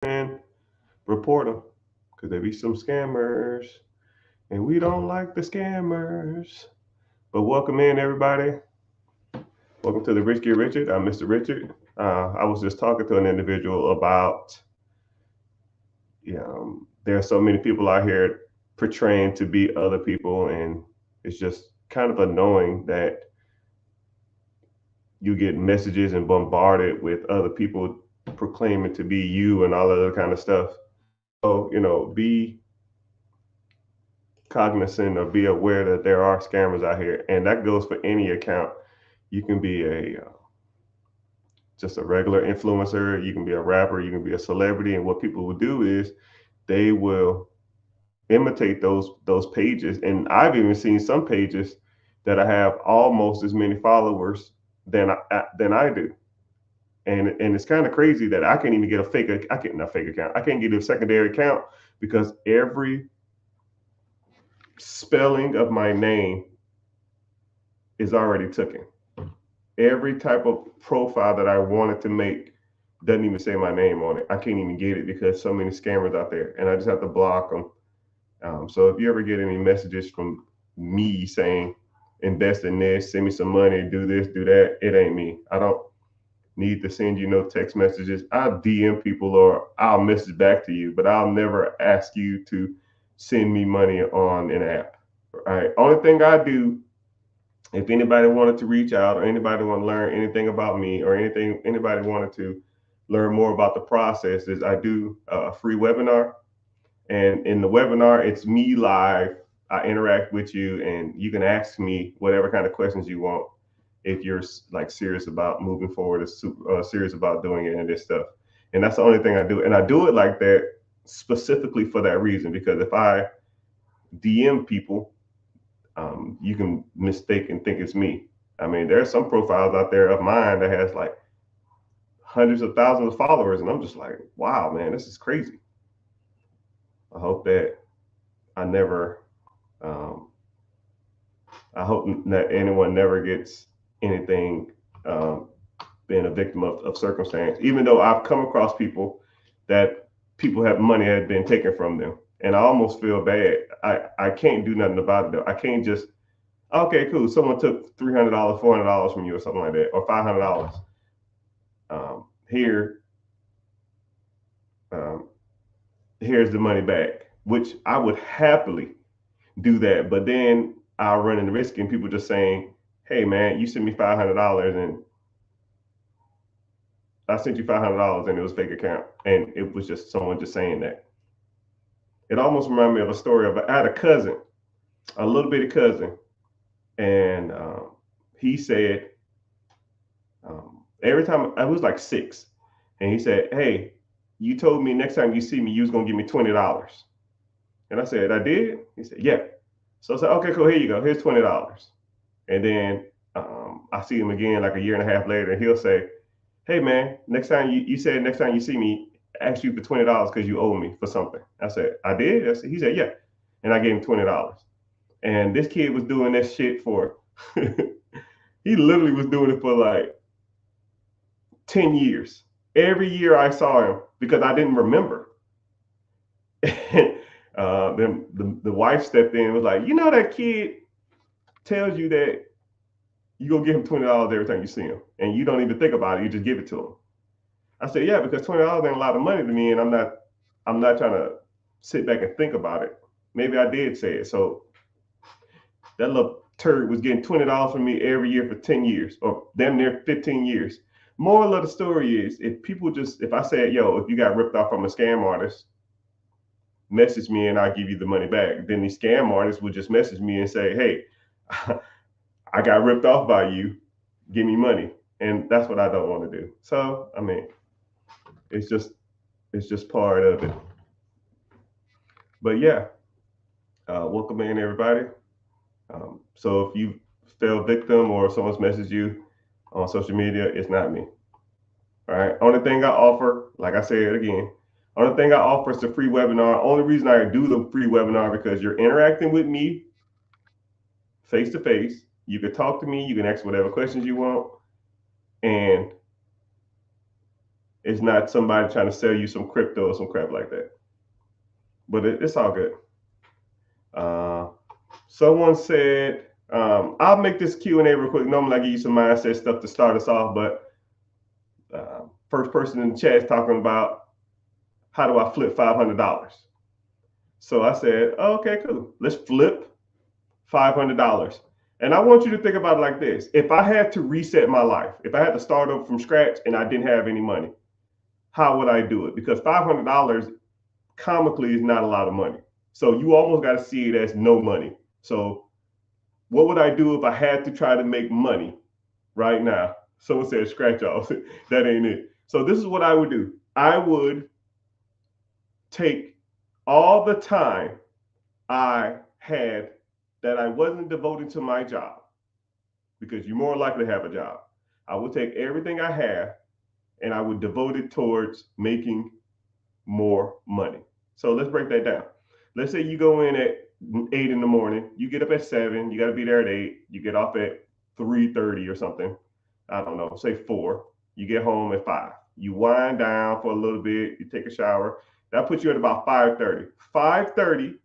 and report them because there be some scammers, and we don't like the scammers. But welcome in, everybody. Welcome to the Rich Get Richard. I'm Mr. Richard. I was just talking to an individual about, there are so many people out here portraying to be other people, and it's just kind of annoying that you get messages and bombarded with other people proclaiming to be you and all other kind of stuff. So, be cognizant or be aware that there are scammers out here, and that goes for any account. You can be a just a regular influencer, you can be a rapper, you can be a celebrity, and what people will do is they will imitate those pages. And I've even seen some pages that I have almost as many followers than I do. And it's kind of crazy that I can't even get a fake. I can't not fake account. I can't get a secondary account because every spelling of my name is already taken. Every type of profile that I wanted to make doesn't even say my name on it. I can't even get it because so many scammers out there, and I just have to block them. So if you ever get any messages from me saying invest in this, send me some money, do this, do that, it ain't me. I don't need to send you no text messages. I'll DM people or I'll message back to you, but I'll never ask you to send me money on an app. All right. Only thing I do, if anybody wanted to reach out or anybody want to learn anything about me or anything, anybody wanted to learn more about the process, is I do a free webinar. And in the webinar, it's me live. I interact with you, and you can ask me whatever kind of questions you want if you're like serious about moving forward, or serious about doing any of this stuff. And that's the only thing I do, and I do it like that specifically for that reason. Because if I DM people, you can mistake and think it's me. I mean, there are some profiles out there of mine that has like hundreds of thousands of followers, and I'm just like, wow, man, this is crazy. I hope that I never um, I hope that anyone never gets anything, um, being a victim of circumstance. Even though I've come across people that people have money had been taken from them, and I almost feel bad. I can't do nothing about it though. I can't just, okay, cool. Someone took $300, $400 from you, or something like that, or $500. Here, um, here's the money back, which I would happily do that. But then I'll run the risk in people just saying, "Hey, man, you sent me $500, and I sent you $500, and it was a fake account, and it was just someone just saying that." It almost reminded me of a story of I had a cousin, a little bitty cousin, and he said every time I was like 6, and he said, "Hey, you told me next time you see me, you was gonna give me $20." And I said, "I did." He said, "Yeah." So I said, "Okay, cool. Here you go. Here's $20." And then I see him again like a year and a half later, and he'll say, "Hey man, next time you said next time you see me, ask you for $20 because you owe me for something." I said, "I did." He said, "Yeah," and I gave him $20. And this kid was doing that shit for he literally was doing it for like 10 years. Every year I saw him because I didn't remember. And then the wife stepped in and was like, that kid tells you that you go give him $20 every time you see him, and you don't even think about it. You just give it to him. I said, yeah, because $20 ain't a lot of money to me, and I'm not trying to sit back and think about it. Maybe I did say it. So that little turd was getting $20 from me every year for 10 years, or damn near 15 years. Moral of the story is, if I said, yo, if you got ripped off from a scam artist, message me and I'll give you the money back. Then these scam artists would just message me and say, hey, I got ripped off by you. Give me money. And that's what I don't want to do. So, I mean, it's just part of it. But yeah, welcome in everybody. So if you fell victim or someone's messaged you on social media, it's not me. All right. Only thing I offer, like I said again, only thing I offer is the free webinar. Only reason I do the free webinar because you're interacting with me face to face. You can talk to me. You can ask whatever questions you want, and It's not somebody trying to sell you some crypto or some crap like that. But it's all good. Someone said, I'll make this Q&A real quick. Normally I give you some mindset stuff to start us off, but first person in the chat is talking about how do I flip $500? So I said, oh, okay, cool. Let's flip $500. And I want you to think about it like this. If I had to reset my life, if I had to start over from scratch and I didn't have any money, how would I do it? Because $500 comically is not a lot of money. So you almost got to see it as no money. So what would I do if I had to try to make money right now? Someone said scratch off. That ain't it. So this is what I would do. I would take all the time I had that I wasn't devoted to my job, because you're more likely to have a job. I would take everything I have and I would devote it towards making more money. So let's break that down. Let's say you go in at 8 in the morning, you get up at 7, you got to be there at 8, you get off at 3:30 or something. I don't know, say 4. You get home at 5. You wind down for a little bit, you take a shower. That puts you at about 5:30. 5:30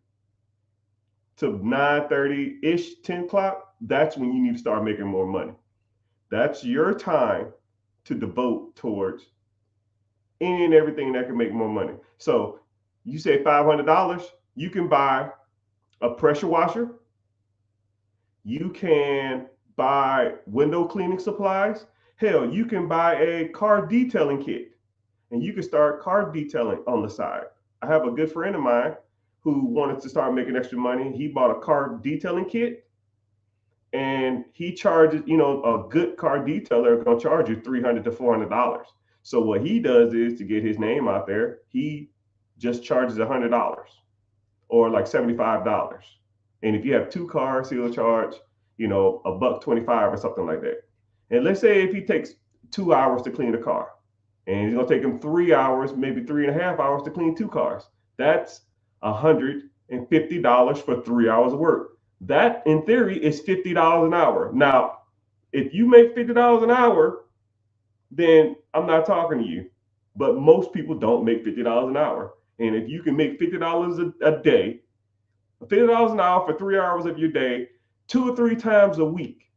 to 9:30-ish, 10 o'clock, that's when you need to start making more money. That's your time to devote towards any and everything that can make more money. So you say $500, you can buy a pressure washer. You can buy window cleaning supplies. Hell, you can buy a car detailing kit and you can start car detailing on the side. I have a good friend of mine who wanted to start making extra money. He bought a car detailing kit and he charges, a good car detailer is going to charge you $300 to $400. So what he does is, to get his name out there, he just charges $100 or like $75. And if you have 2 cars, he'll charge, $1.25 or something like that. And let's say if he takes 2 hours to clean a car, and it's gonna take him 3 hours, maybe 3.5 hours to clean 2 cars. That's $150 for 3 hours of work. That, in theory, is $50 an hour. Now, if you make $50 an hour, then I'm not talking to you. But most people don't make $50 an hour. And if you can make $50 a day, $50 an hour for 3 hours of your day, 2 or 3 times a week,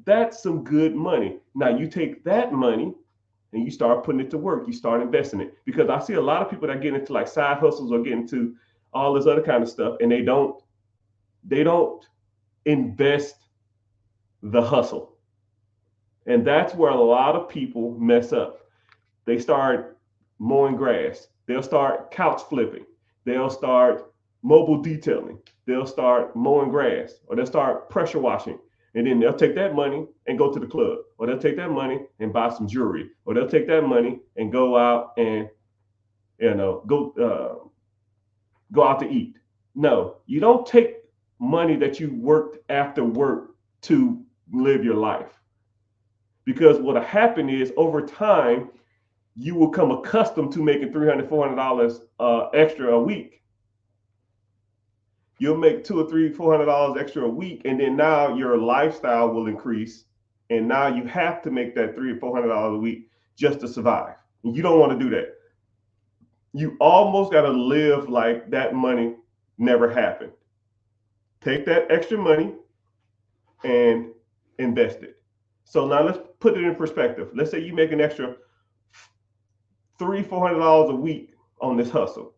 that's some good money. Now you take that money and you start putting it to work. You start investing it. Because I see a lot of people that get into like side hustles or get into all this other kind of stuff, and they don't invest the hustle. And that's where a lot of people mess up. They start mowing grass. They'll start couch flipping. They'll start mobile detailing. They'll start mowing grass, or they'll start pressure washing. And then they'll take that money and go to the club, or they'll take that money and buy some jewelry, or they'll take that money and go out and go out to eat. No, you don't take money that you worked after work to live your life. Because what'll happen is, over time, you will become accustomed to making $300, $400 extra a week. You'll make $200 or $300, $400 extra a week, and then now your lifestyle will increase, and now you have to make that $300 or $400 a week just to survive. And you don't want to do that. You almost got to live like that money never happened. Take that extra money and invest it. So now let's put it in perspective. Let's say you make an extra $300, $400 a week on this hustle.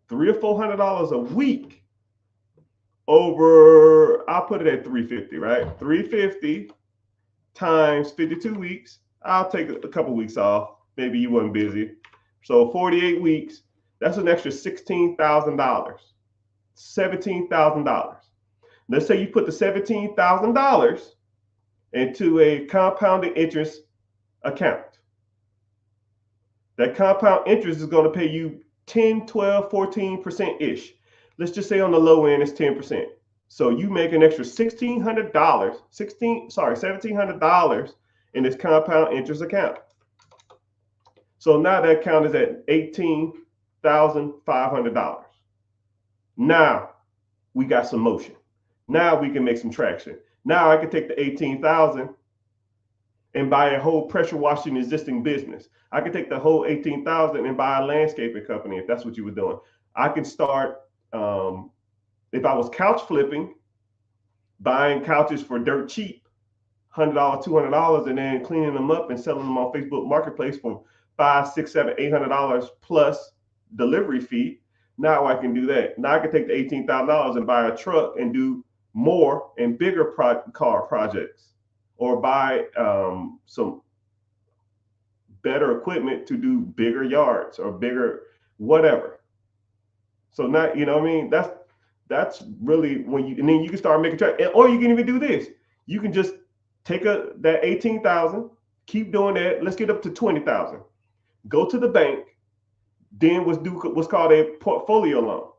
$300 or $400 a week over, I'll put it at 350, right? 350 times 52 weeks. I'll take a couple weeks off. Maybe you weren't busy. So 48 weeks, that's an extra $16,000, $17,000. Let's say you put the $17,000 into a compounded interest account. That compound interest is going to pay you 10, 12, 14%-ish. Let's just say on the low end, it's 10%. So you make an extra $1,700 in this compound interest account. So now that account is at $18,500. Now we got some motion. Now we can make some traction. Now I can take the 18,000 and buy a whole pressure washing existing business. I can take the whole 18,000 and buy a landscaping company if that's what you were doing. I can start, if I was couch flipping, buying couches for dirt cheap, $100, $200, and then cleaning them up and selling them on Facebook Marketplace for $500, $600, $700, $800 plus delivery fee. Now I can do that. Now I can take the $18,000 and buy a truck and do more and bigger car projects, or buy some better equipment to do bigger yards or bigger whatever. So now, you know what I mean? That's really when you, and then you can start making track, or you can even do this. You can just take that 18,000, keep doing that. Let's get up to 20,000. Go to the bank. Then do what's called a portfolio loan.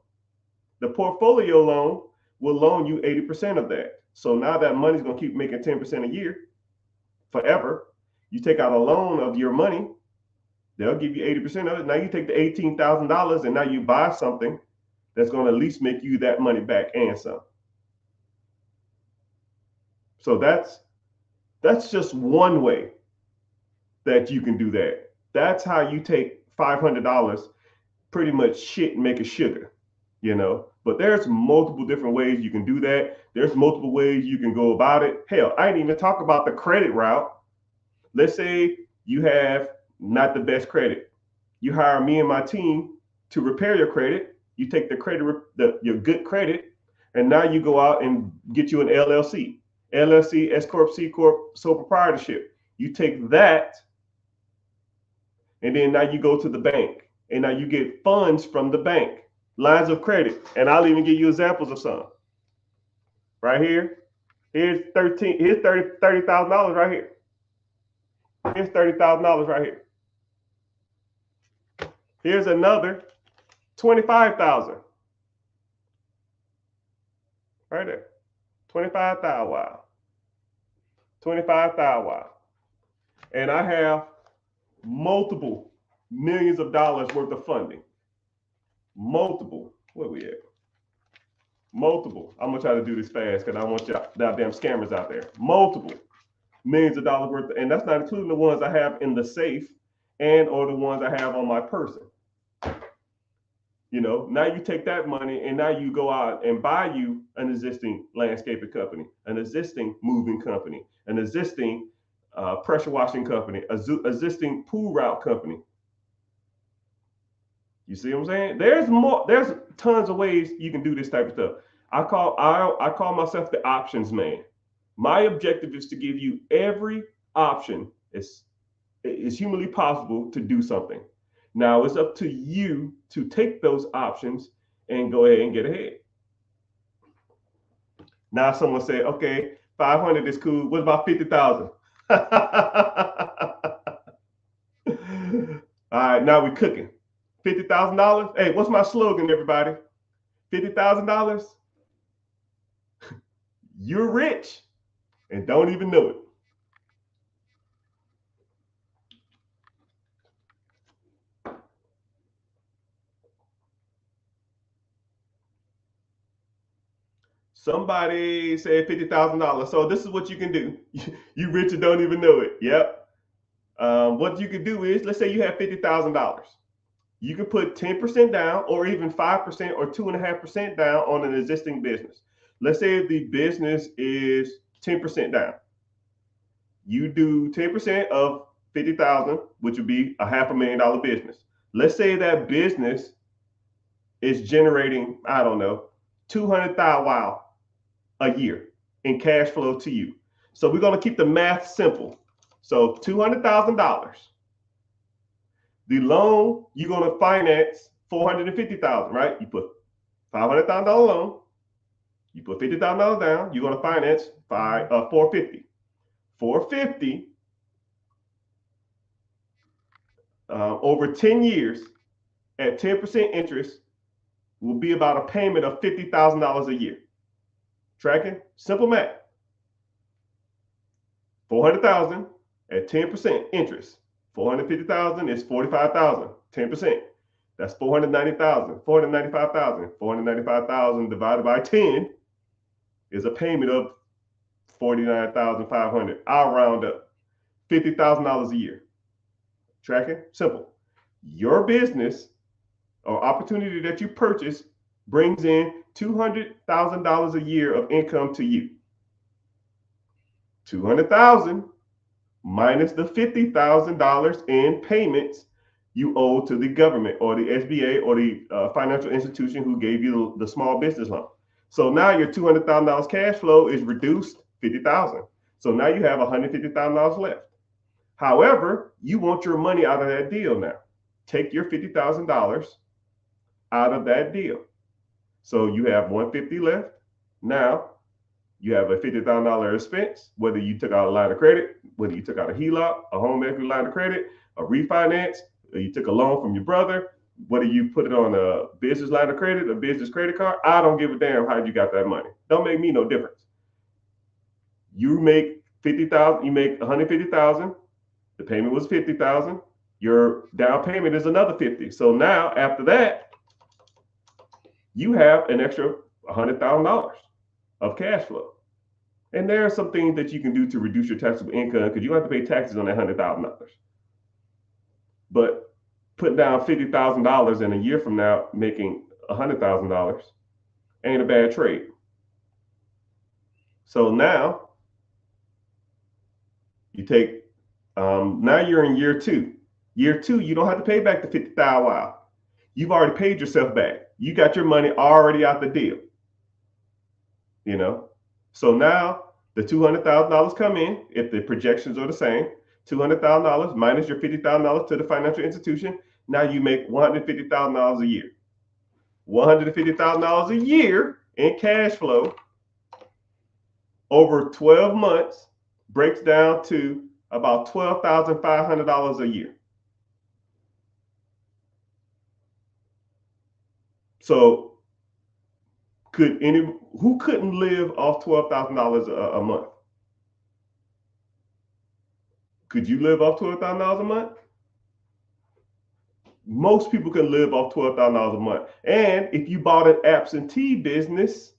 The portfolio loan will loan you 80% of that. So now that money's going to keep making 10% a year forever. You take out a loan of your money, they'll give you 80% of it. Now you take the $18,000 and now you buy something that's going to at least make you that money back and some. So that's just one way that you can do that. That's how you take $500, pretty much shit, and make it sugar, you know. But there's multiple different ways you can do that. There's multiple ways you can go about it. Hell, I didn't even talk about the credit route. Let's say you have not the best credit. You hire me and my team to repair your credit. You take the credit, your good credit, and now you go out and get you an LLC, S Corp, C Corp, sole proprietorship. You take that, and then now you go to the bank, and now you get funds from the bank, lines of credit, and I'll even give you examples of some. Right here, here's $30,000 right here. Here's $30,000 right here. Here's another 25,000. Right there. 25,000. Wow. 25,000. Wow. And I have multiple millions of dollars worth of funding. Multiple. Where we at? Multiple. I'm gonna try to do this fast because I want y'all damn scammers out there. Multiple millions of dollars worth, and that's not including the ones I have in the safe and or the ones I have on my person. You know, now you take that money and now you go out and buy you an existing landscaping company, an existing moving company, an existing pressure washing company, existing pool route company. You see what I'm saying? There's tons of ways you can do this type of stuff. I call myself the options man. My objective is to give you every option is humanly possible to do something. Now it's up to you to take those options and go ahead and get ahead. Now someone say, okay, 500 is cool. What about 50,000? All right, now we're cooking. $50,000. Hey, what's my slogan, everybody? $50,000. You're rich and don't even know it. Somebody said $50,000. So this is what you can do. You rich and don't even know it. Yep. What you can do is, let's say you have $50,000. You can put 10% down, or even 5% or 2.5% down on an existing business. Let's say the business is 10% down. You do 10% of 50,000, which would be a $500,000 business. Let's say that business is generating, I don't know, 200,000 a year in cash flow to you. So we're going to keep the math simple. So $200,000. The loan, you're going to finance $450,000, right? You put $500,000 loan, you put $50,000 down, you're going to finance $450,000. $450,000 over 10 years at 10% interest will be about a payment of $50,000 a year. Tracking? Simple math. $400,000 at 10% interest. $450,000 is $45,000. 10%. That's $490,000. $495,000. $495,000 divided by 10 is a payment of $49,500. I'll round up. $50,000 a year. Tracking? Simple. Your business or opportunity that you purchase brings in $200,000 a year of income to you. 200,000 minus the $50,000 in payments you owe to the government or the SBA or the financial institution who gave you the small business loan. So now your $200,000 cash flow is reduced 50,000. So now you have $150,000 left. However, you want your money out of that deal now. Take your $50,000 out of that deal. So you have $150 left. Now you have a $50,000 expense, whether you took out a line of credit, whether you took out a HELOC, a home equity line of credit, a refinance, or you took a loan from your brother, whether you put it on a business line of credit, a business credit card. I don't give a damn how you got that money. Don't make me no difference. You make 50,000, you make 150,000. The payment was 50,000. Your down payment is another 50. So now after that, you have an extra $100,000 of cash flow. And there are some things that you can do to reduce your taxable income because you don't have to pay taxes on that $100,000. But putting down $50,000 in a year from now, making $100,000 ain't a bad trade. So now you take, now you're in year two. Year two, you don't have to pay back the $50,000. Wow. You've already paid yourself back. You got your money already out the deal. You know, so now the $200,000 come in if the projections are the same. $200,000 minus your $50,000 to the financial institution. Now you make $150,000 a year. $150,000 a year in cash flow over 12 months breaks down to about $12,500 a year. So who couldn't live off $12,000 a month? Could you live off $12,000 a month? Most people can live off $12,000 a month. And if you bought an absentee business,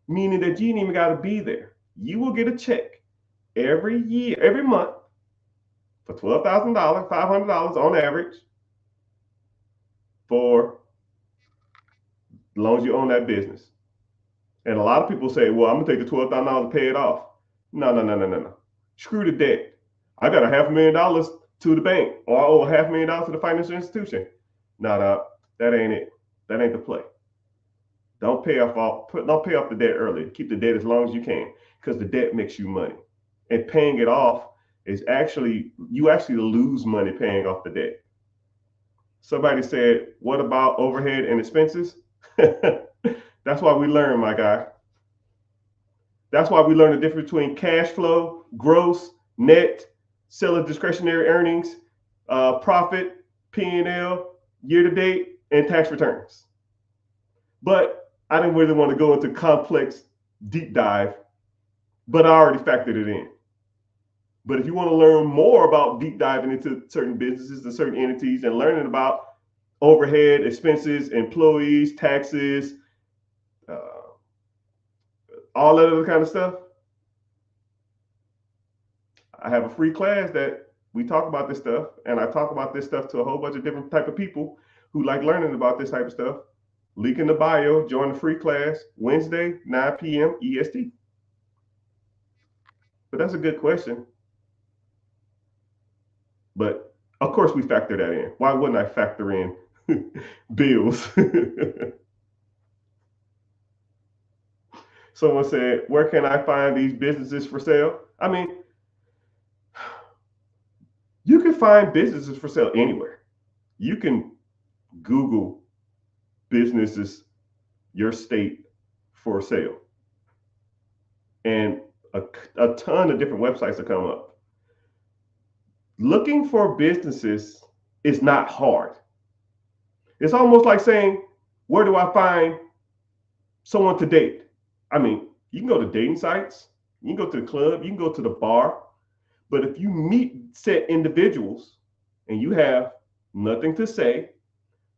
meaning that you didn't even got to be there, you will get a check every year, every month for $12,000, $500 on average for as long as you own that business. And a lot of people say, well, I'm going to take the $12,000 and pay it off. No. Screw the debt. I got $500,000 to the bank, or I owe $500,000 to the financial institution. No, that ain't it. That ain't the play. Don't pay off the debt early. Keep the debt as long as you can, because the debt makes you money. And paying it off is you actually lose money paying off the debt. Somebody said, what about overhead and expenses? That's why we learn, my guy. That's why we learn the difference between cash flow, gross, net, seller discretionary earnings, profit, P&L, year to date, and tax returns. But I didn't really want to go into complex deep dive, but I already factored it in. But if you want to learn more about deep diving into certain businesses and certain entities and learning about overhead, expenses, employees, taxes, all that other kind of stuff, I have a free class that we talk about this stuff, and I talk about this stuff to a whole bunch of different type of people who like learning about this type of stuff. Link in the bio, join the free class, Wednesday, 9 p.m. EST. But that's a good question. But of course we factor that in. Why wouldn't I factor in bills? Someone said, where can I find these businesses for sale? I mean, you can find businesses for sale anywhere. You can Google businesses, your state for sale. And a ton of different websites will come up. Looking for businesses is not hard. It's almost like saying, where do I find someone to date? I mean, you can go to dating sites, you can go to the club, you can go to the bar. But if you meet set individuals and you have nothing to say,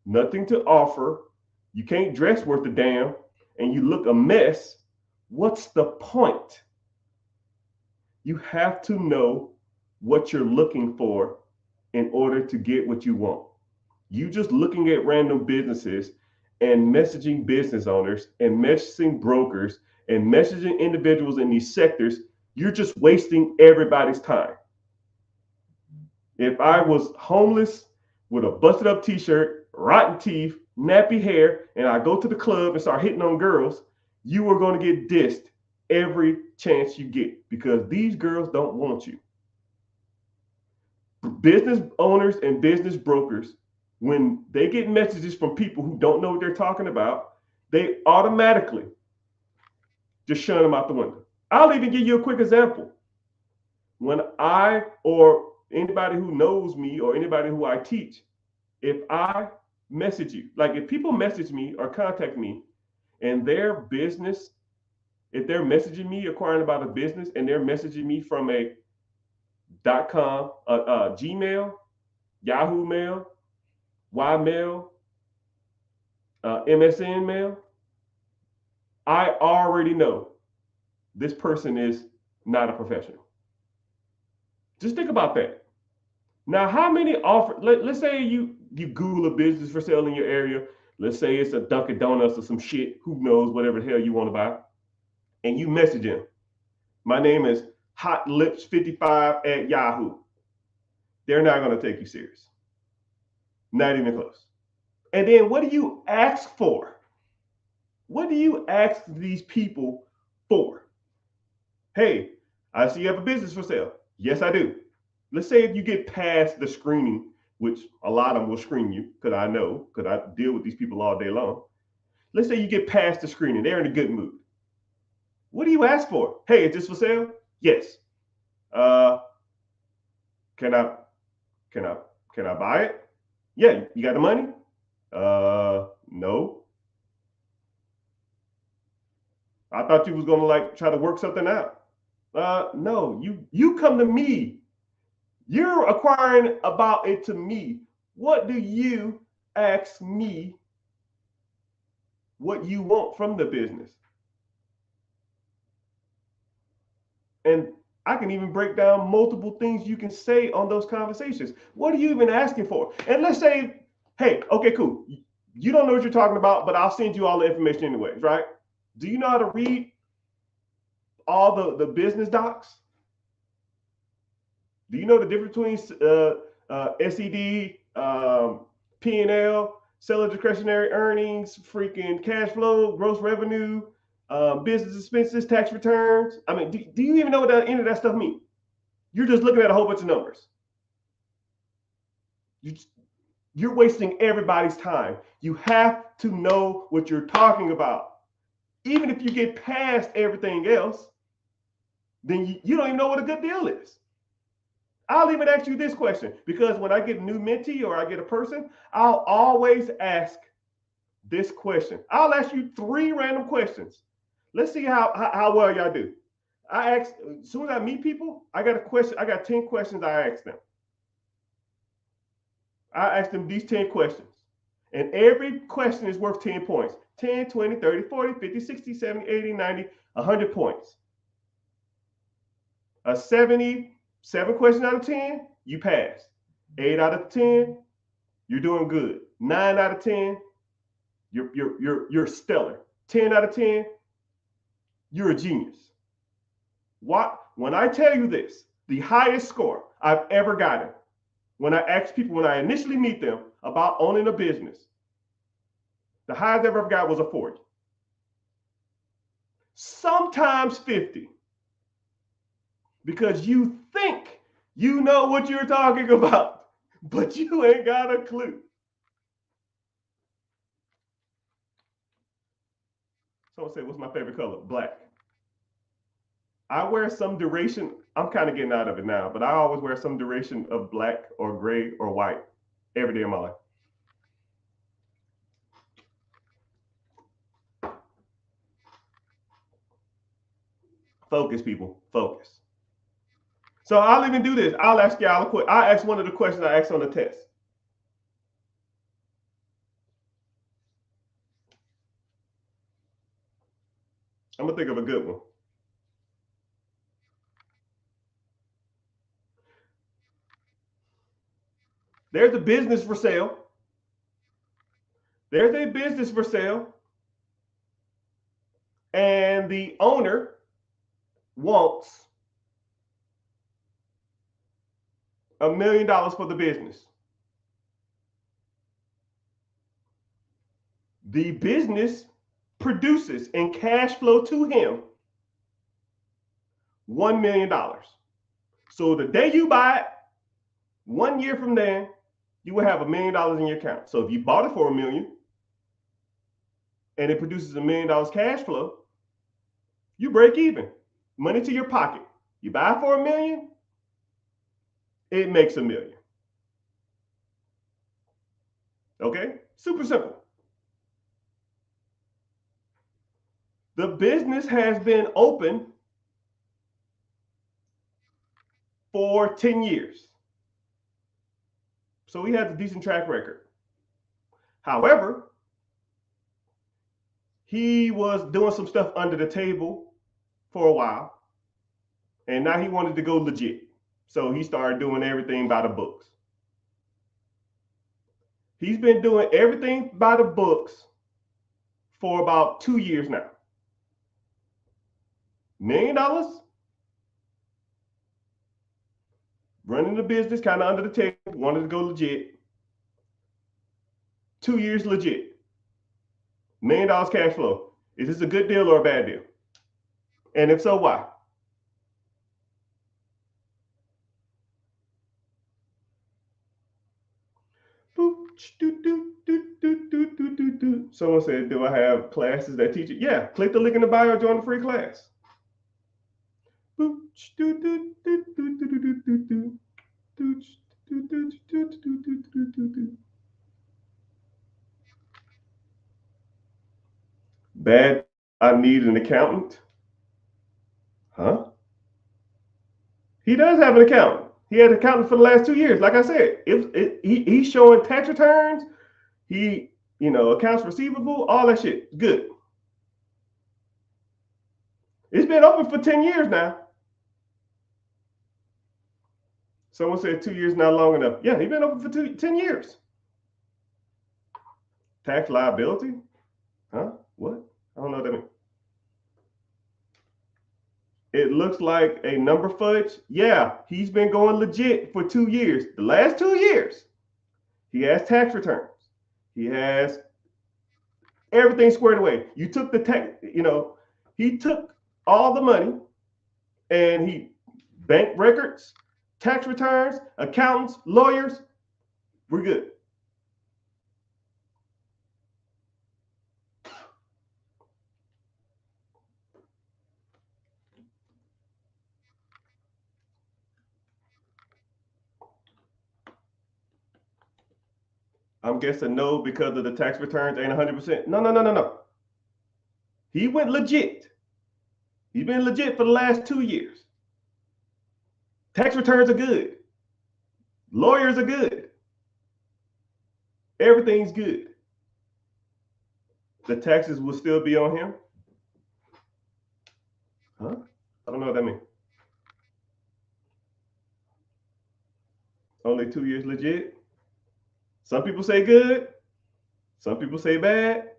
nothing to offer, you can't dress worth a damn, and you look a mess, what's the point? You have to know what you're looking for in order to get what you want. You just looking at random businesses and messaging business owners and messaging brokers and messaging individuals in these sectors, you're just wasting everybody's time. If I was homeless with a busted up t-shirt, rotten teeth, nappy hair, and I go to the club and start hitting on girls, you are going to get dissed every chance you get because these girls don't want you. Business owners and business brokers, when they get messages from people who don't know what they're talking about, they automatically just shun them out the window. I'll even give you a quick example. When I or anybody who knows me or anybody who I teach, if I message you, like if people message me or contact me and their business, if they're messaging me acquiring about a business and they're messaging me from a .com, Gmail, Yahoo Mail, Ymail, MSN Mail, I already know this person is not a professional. Just think about that. Now, how many offer? Let's say you Google a business for sale in your area. Let's say it's a Dunkin' Donuts or some shit. Who knows? Whatever the hell you want to buy, and you message him. My name is Hot Lips 55 at Yahoo. They're not going to take you serious. Not even close. And then what do you ask for? What do you ask these people for? Hey, I see you have a business for sale. Yes, I do. Let's say if you get past the screening, which a lot of them will screen you, because I know, because I deal with these people all day long. Let's say you get past the screening, they're in a good mood. What do you ask for? Hey, is this for sale? Yes. Can I can I buy it? Yeah, you got the money? No. I thought you was gonna like try to work something out. No, you come to me. You're acquiring about it to me. What do you ask me what you want from the business? And I can even break down multiple things you can say on those conversations. What are you even asking for? And let's say, hey, okay, cool. You don't know what you're talking about, but I'll send you all the information anyways, right? Do you know how to read all the business docs? Do you know the difference between SED, P&L, seller discretionary earnings, freaking cash flow, gross revenue, business expenses, tax returns? I mean, do you even know what any of that stuff means? You're just looking at a whole bunch of numbers. You're wasting everybody's time. You have to know what you're talking about. Even if you get past everything else, then you don't even know what a good deal is. I'll even ask you this question because when I get a new mentee or I get a person, I'll always ask this question. I'll ask you 3 random questions. Let's see how well y'all do. I ask, as soon as I meet people, I got a question. I got 10 questions I ask them. I ask them these 10 questions. And every question is worth 10 points. 10, 20, 30, 40, 50, 60, 70, 80, 90, 100 points. A 77 question out of 10, you pass. 8 out of 10, you're doing good. 9 out of 10, you're stellar. 10 out of 10, you're a genius. When I tell you this, the highest score I've ever gotten when I ask people, when I initially meet them about owning a business, the highest I ever got was a 40. Sometimes 50. Because you think you know what you're talking about, but you ain't got a clue. Someone said, what's my favorite color? Black. I wear some duration. I'm kind of getting out of it now, but I always wear some duration of black or gray or white every day of my life. Focus, people. Focus. So I'll even do this. I'll ask y'all a question. I'll ask one of the questions I asked on the test. I'm gonna think of a good one. There's a business for sale. There's a business for sale. And the owner wants $1 million for the business. The business produces in cash flow to him $1 million. So the day you buy it, 1 year from then, you will have $1 million in your account. So if you bought it for $1 million and it produces $1 million cash flow, you break even. Money to your pocket. You buy it for $1 million, it makes $1 million. Okay? Super simple. The business has been open for 10 years. So he has a decent track record. However, he was doing some stuff under the table for a while, and now he wanted to go legit. So he started doing everything by the books. He's been doing everything by the books for about 2 years now. $1 million, running the business kind of under the table, wanted to go legit. 2 years legit. $1 million cash flow. Is this a good deal or a bad deal? And if so, why? Someone said, do I have classes that teach it? Yeah, click the link in the bio, join the free class. Bad, I need an accountant. Huh? He does have an accountant. He had an accountant for the last 2 years. Like I said, he's showing tax returns. He, accounts receivable, all that shit. Good. It's been open for 10 years now. Someone said 2 years not long enough. Yeah, he's been open for 10 years. Tax liability? Huh? What? I don't know what that means. It looks like a number fudge. Yeah, he's been going legit for 2 years. The last 2 years, he has tax returns. He has everything squared away. You took the tax, he took all the money and he bank records, tax returns, accountants, lawyers. We're good. I'm guessing no, because of the tax returns ain't 100%. No. He went legit. He's been legit for the last 2 years. Tax returns are good. Lawyers are good. Everything's good. The taxes will still be on him. Huh? I don't know what that means. Only 2 years legit. Some people say good. Some people say bad.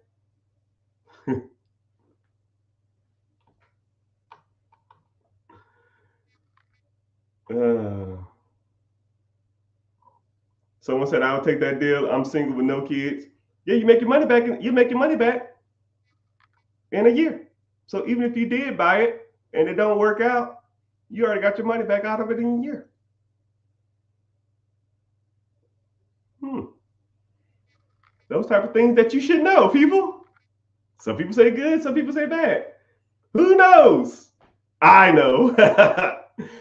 Someone said, I'll take that deal. I'm single with no kids. Yeah, you make your money back. You make your money back in a year. So even if you did buy it and it don't work out, you already got your money back out of it in a year. Those type of things that you should know, people. Some people say good, some people say bad. Who knows? I know.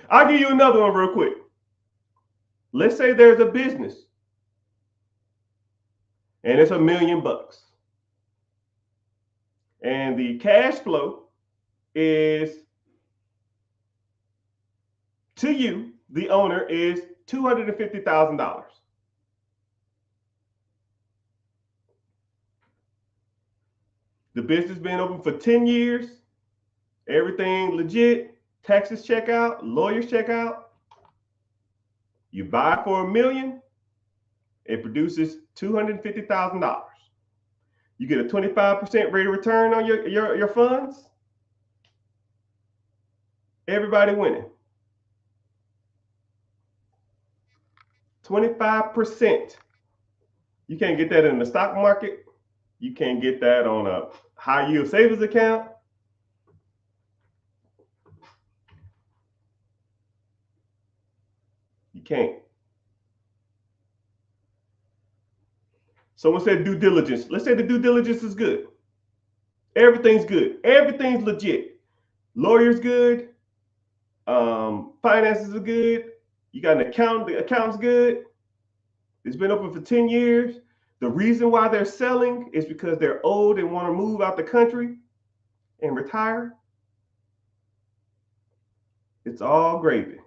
I'll give you another one real quick. Let's say there's a business and it's $1 million. And the cash flow is, to you, the owner, is $250,000. The business been open for 10 years. Everything legit. Taxes check out. Lawyers check out. You buy for $1 million. It produces $250,000. You get a 25% rate of return on your funds. Everybody winning. 25%. You can't get that in the stock market. You can't get that on a high yield savings account. You can't. Someone said due diligence. Let's say the due diligence is good. Everything's good. Everything's legit. Lawyer's good. Finances are good. You got an accountant. The account's good. It's been open for 10 years. The reason why they're selling is because they're old and want to move out the country and retire. It's all gravy.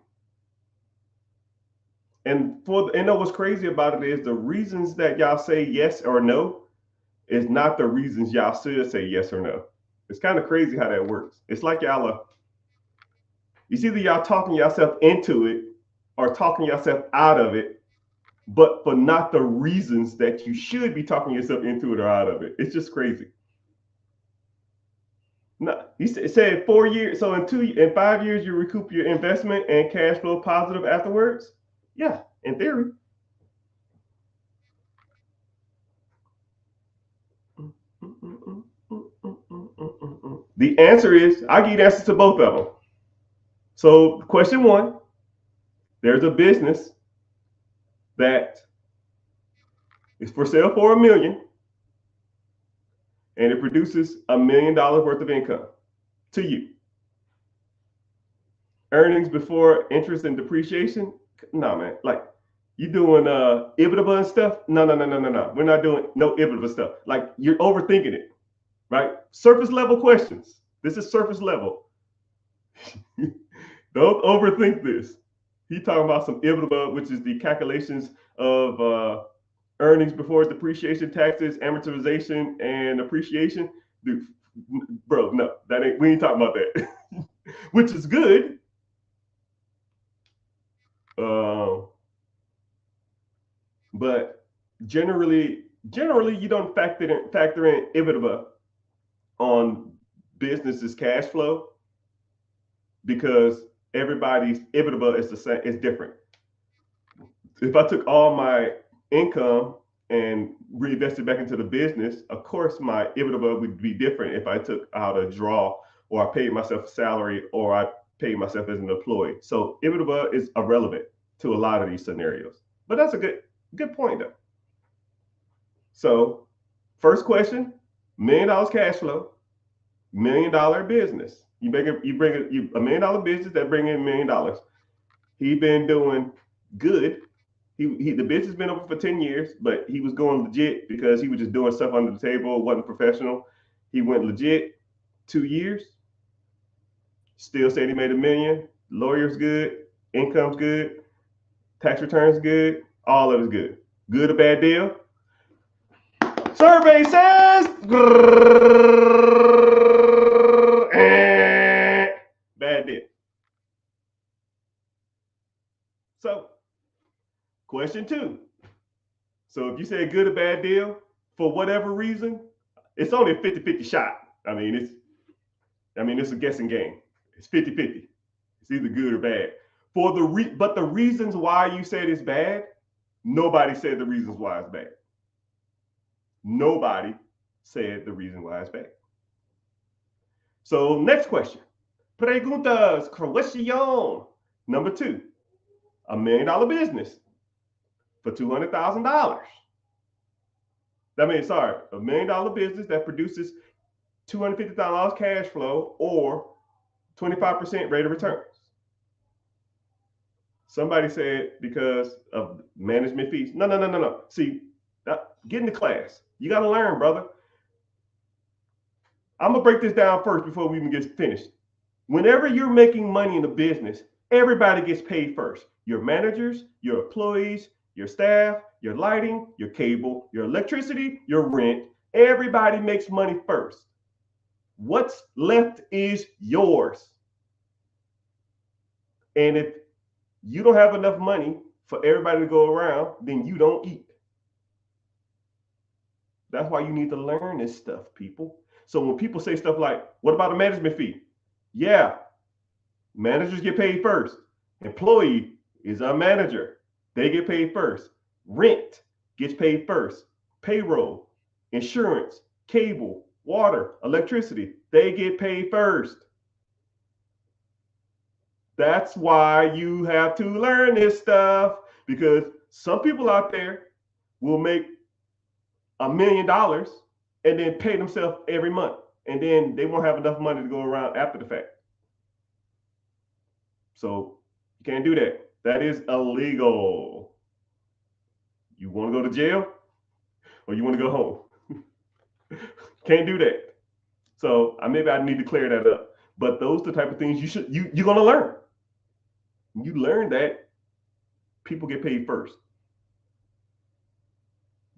And know what's crazy about it is the reasons that y'all say yes or no is not the reasons y'all should say yes or no. It's kind of crazy how that works. It's like it's either y'all talking yourself into it or talking yourself out of it, but for not the reasons that you should be talking yourself into it or out of it. It's just crazy. No, he said 4 years. So in 5 years, you recoup your investment and cash flow positive afterwards. Yeah, in theory. The answer is, I give you the answer to both of them. So question one, there's a business that is for sale for $1 million and it produces $1 million worth of income to you. Earnings before interest and depreciation? No, man. Like, you doing EBITDA and stuff? No. We're not doing no EBITDA stuff. Like, you're overthinking it, right? Surface level questions. This is surface level. Don't overthink this. He talking about some EBITDA, which is the calculations of earnings before depreciation, taxes, amortization, and appreciation. Dude, bro, no, we ain't talking about that. Which is good. But generally you don't factor in EBITDA on business's cash flow because everybody's EBITDA is the same, is different. If I took all my income and reinvested back into the business, of course my EBITDA would be different if I took out a draw or I paid myself a salary or I paid myself as an employee. So EBITDA is irrelevant to a lot of these scenarios. But that's a good point though. So first question, $1 million cash flow, $1 million business. You bring a $1 million business that bring in $1 million. He been doing good. The business been open for 10 years, but he was going legit because he was just doing stuff under the table, wasn't professional. He went legit 2 years. Still said he made $1 million. Lawyer's good, income's good, tax returns good, all of it's good. Good or bad deal? Survey says bad deal. So, question 2. So if you say good or bad deal, for whatever reason, it's only a 50-50 shot. I mean, it's a guessing game. It's 50-50. It's either good or bad. But the reasons why you said it's bad, nobody said the reasons why it's bad. Nobody said the reason why it's bad. So next question. Preguntas, question. Number 2, $1 million business for $200,000. $1 million business that produces $250,000 cash flow or 25% rate of returns. Somebody said because of management fees. No. See, get into class. You got to learn, brother. I'm going to break this down first before we even get finished. Whenever you're making money in a business, everybody gets paid first. Your managers, your employees, your staff, your lighting, your cable, your electricity, your rent. Everybody makes money first. What's left is yours. And if you don't have enough money for everybody to go around, then you don't eat. That's why you need to learn this stuff, people. So when people say stuff like, what about a management fee? Yeah, managers get paid first. Employee is a manager. They get paid first. Rent gets paid first. Payroll, insurance, cable, water, electricity, they get paid first. That's why you have to learn this stuff, because some people out there will make $1 million and then pay themselves every month. And then they won't have enough money to go around after the fact. So you can't do that. That is illegal. You want to go to jail or you want to go home? Can't do that. So maybe I need to clear that up. But those are the type of things you're gonna learn. You learn that people get paid first.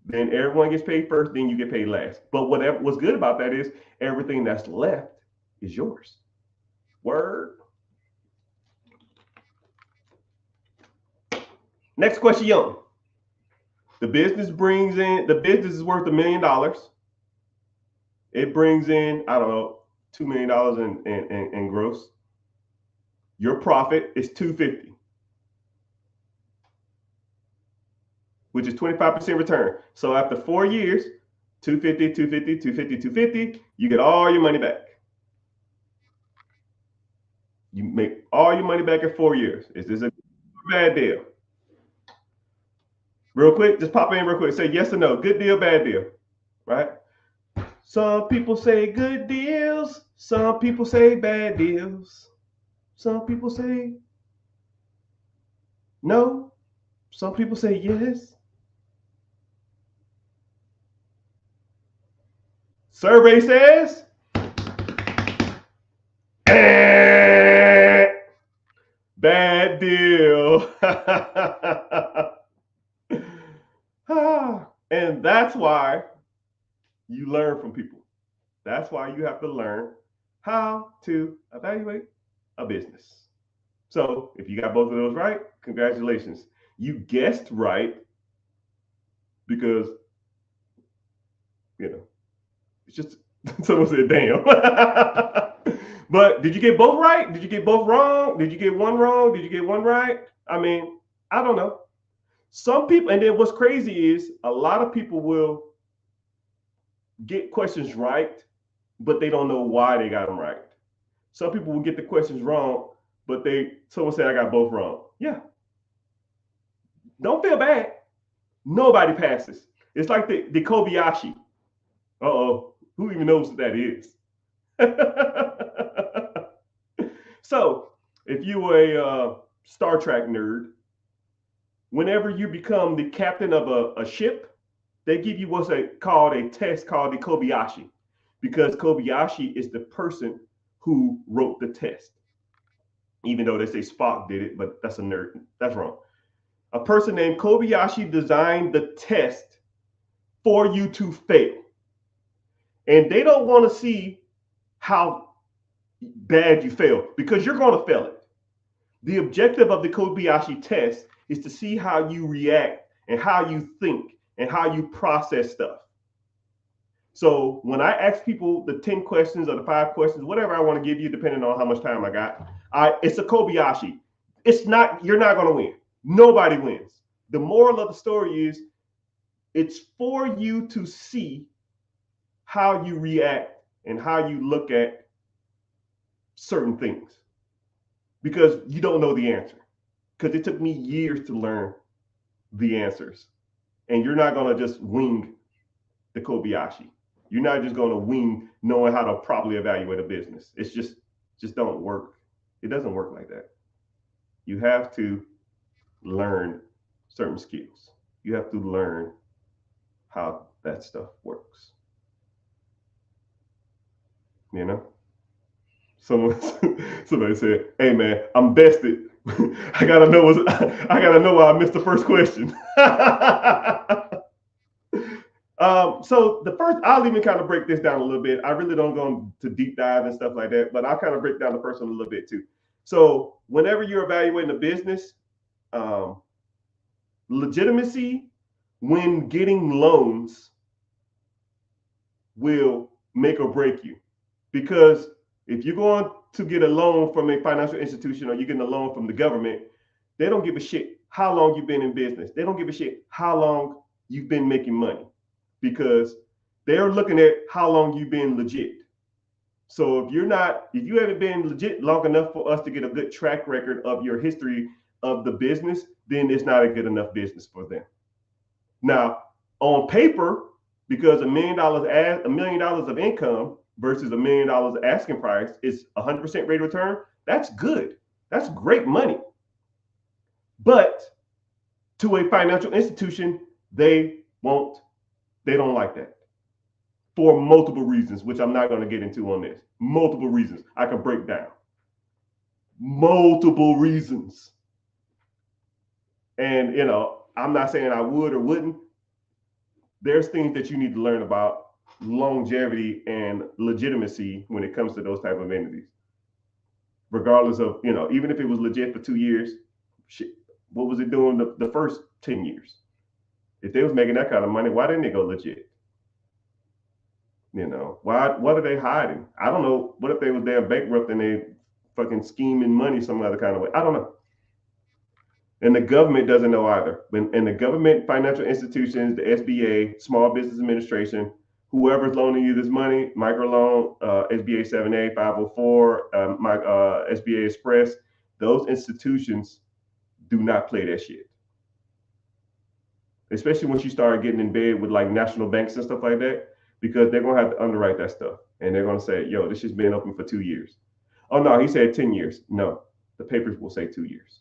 Then everyone gets paid first, then you get paid last. But what's good about that is everything that's left is yours. Word. Next question. The business is worth $1 million. It brings in, I don't know, $2 million in gross. Your profit is $250, which is 25% return. So after 4 years, 250, 250, 250, 250, you get all your money back. You make all your money back in 4 years. Is this a bad deal? Real quick, just pop in real quick. Say yes or no. Good deal, bad deal. Right? Some people say good deals. Some people say bad deals. Some people say no. Some people say yes. Survey says bad deal. And that's why you learn from people. That's why you have to learn how to evaluate a business. So if you got both of those right, congratulations. You guessed right because, it's just someone said, damn. But did you get both right? Did you get both wrong? Did you get one wrong? Did you get one right? I mean, I don't know. Some people, and then what's crazy is a lot of people will get questions right, but they don't know why they got them right. Some people will get the questions wrong, but someone said I got both wrong. Yeah. Don't feel bad. Nobody passes. It's like the Kobayashi. Uh-oh. Who even knows what that is? So, if you were a Star Trek nerd, whenever you become the captain of a ship, they give you what's called a test called the Kobayashi, because Kobayashi is the person who wrote the test. Even though they say Spock did it, but that's a nerd. That's wrong. A person named Kobayashi designed the test for you to fail. And they don't want to see how bad you fail, because you're going to fail it. The objective of the Kobayashi test is to see how you react and how you think and how you process stuff. So when I ask people the 10 questions or the 5 questions, whatever I want to give you, depending on how much time I got, it's a Kobayashi. You're not going to win. Nobody wins. The moral of the story is it's for you to see how you react and how you look at certain things, because you don't know the answer. Because it took me years to learn the answers. And you're not going to just wing the Kobayashi. You're not just going to wing knowing how to properly evaluate a business. It's just don't work. It doesn't work like that. You have to learn certain skills. You have to learn how that stuff works. You know? Somebody said, "Hey man, I'm bested. I gotta know why I missed the first question." So the first, I'll even kind of break this down a little bit. I really don't go into deep dive and stuff like that, but I'll kind of break down the first one a little bit too. So whenever you're evaluating a business, legitimacy when getting loans will make or break you. Because if you're going to get a loan from a financial institution or you're getting a loan from the government, they don't give a shit how long you've been in business. They don't give a shit how long you've been making money, because they're looking at how long you've been legit. So if you haven't been legit long enough for us to get a good track record of your history of the business, then it's not a good enough business for them. Now, on paper, because $1 million of income versus $1 million asking price is 100% rate of return, that's good. That's great money. But to a financial institution, they don't like that for multiple reasons, which I'm not going to get into on this. Multiple reasons I can break down. Multiple reasons. And, I'm not saying I would or wouldn't. There's things that you need to learn about longevity and legitimacy when it comes to those type of entities. Regardless of, even if it was legit for 2 years, shit, what was it doing the first 10 years? If they was making that kind of money, why didn't they go legit? What are they hiding? I don't know. What if they was damn bankrupt and they fucking scheming money some other kind of way? I don't know. And the government doesn't know either. And the government, financial institutions, the SBA, Small Business Administration, whoever's loaning you this money, microloan, SBA 7A, 504, SBA Express, those institutions do not play that shit. Especially once you start getting in bed with like national banks and stuff like that, because they're going to have to underwrite that stuff. And they're going to say, yo, this shit's been open for 2 years. Oh, no, he said 10 years. No, the papers will say 2 years.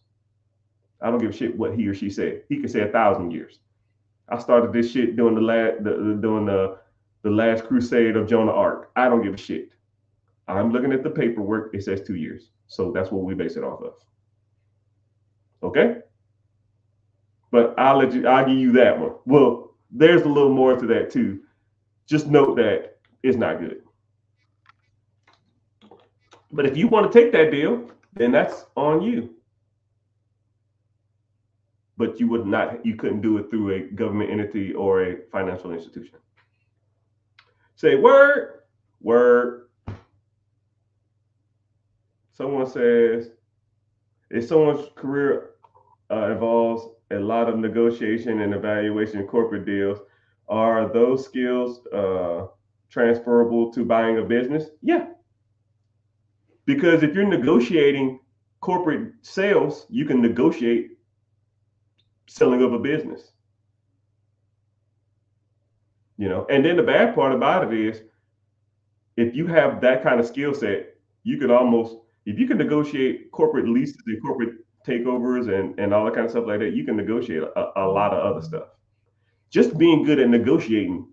I don't give a shit what he or she said. He could say 1,000 years. I started this shit during the last crusade of Joan of Arc. I don't give a shit. I'm looking at the paperwork. It says 2 years. So that's what we base it off of. Okay? But I'll give you that one. Well, there's a little more to that too. Just note that it's not good. But if you want to take that deal, then that's on you. But you couldn't do it through a government entity or a financial institution. Say word. Someone says, if someone's career involves a lot of negotiation and evaluation of corporate deals, are those skills transferable to buying a business? Yeah. Because if you're negotiating corporate sales, you can negotiate selling of a business. And then the bad part about it is, if you have that kind of skill set, you could almost, if you can negotiate corporate leases and corporate takeovers and all that kind of stuff like that, you can negotiate a lot of other stuff. Just being good at negotiating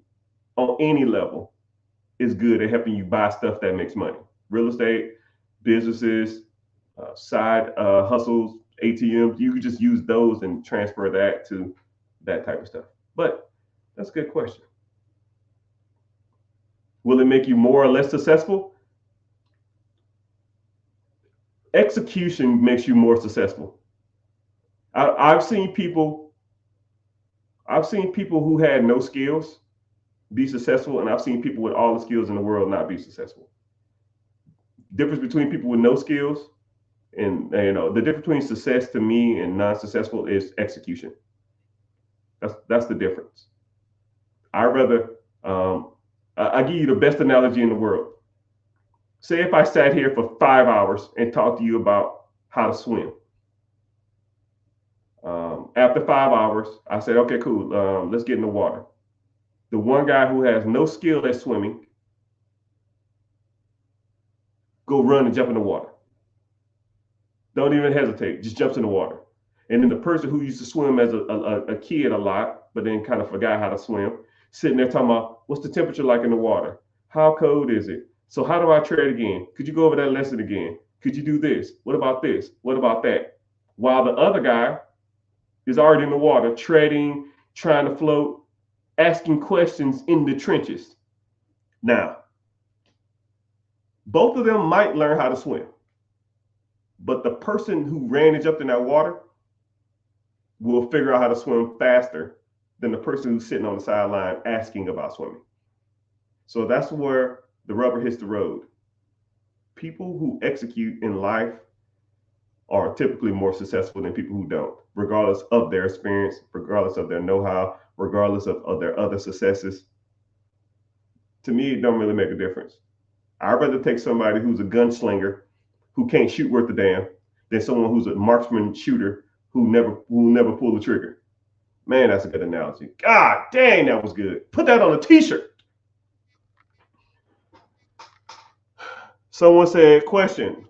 on any level is good at helping you buy stuff that makes money. Real estate, businesses, side hustles, ATMs, you could just use those and transfer that to that type of stuff. But that's a good question. Will it make you more or less successful? Execution makes you more successful. I've seen people who had no skills be successful, and I've seen people with all the skills in the world not be successful. Difference between people with no skills and the difference between success to me and non-successful is execution. That's the difference. I rather I give you the best analogy in the world. Say if I sat here for 5 hours and talked to you about how to swim. After 5 hours, I said, okay, cool. Let's get in the water. The one guy who has no skill at swimming, go run and jump in the water. Don't even hesitate. Just jumps in the water. And then the person who used to swim as a kid a lot, but then kind of forgot how to swim, sitting there talking about, what's the temperature like in the water? How cold is it? So how do I tread again? Could you go over that lesson again? Could you do this? What about this? What about that? While the other guy is already in the water, treading, trying to float, asking questions in the trenches. Now, both of them might learn how to swim, but the person who ran and jumped in that water will figure out how to swim faster than the person who's sitting on the sideline asking about swimming. So that's where the rubber hits the road. People who execute in life are typically more successful than people who don't, regardless of their experience, regardless of their know-how, regardless of their other successes. To me, it don't really make a difference. I'd rather take somebody who's a gunslinger who can't shoot worth a damn than someone who's a marksman shooter who never pull the trigger. Man, that's a good analogy. God dang, that was good. Put that on a t-shirt. Someone said, question,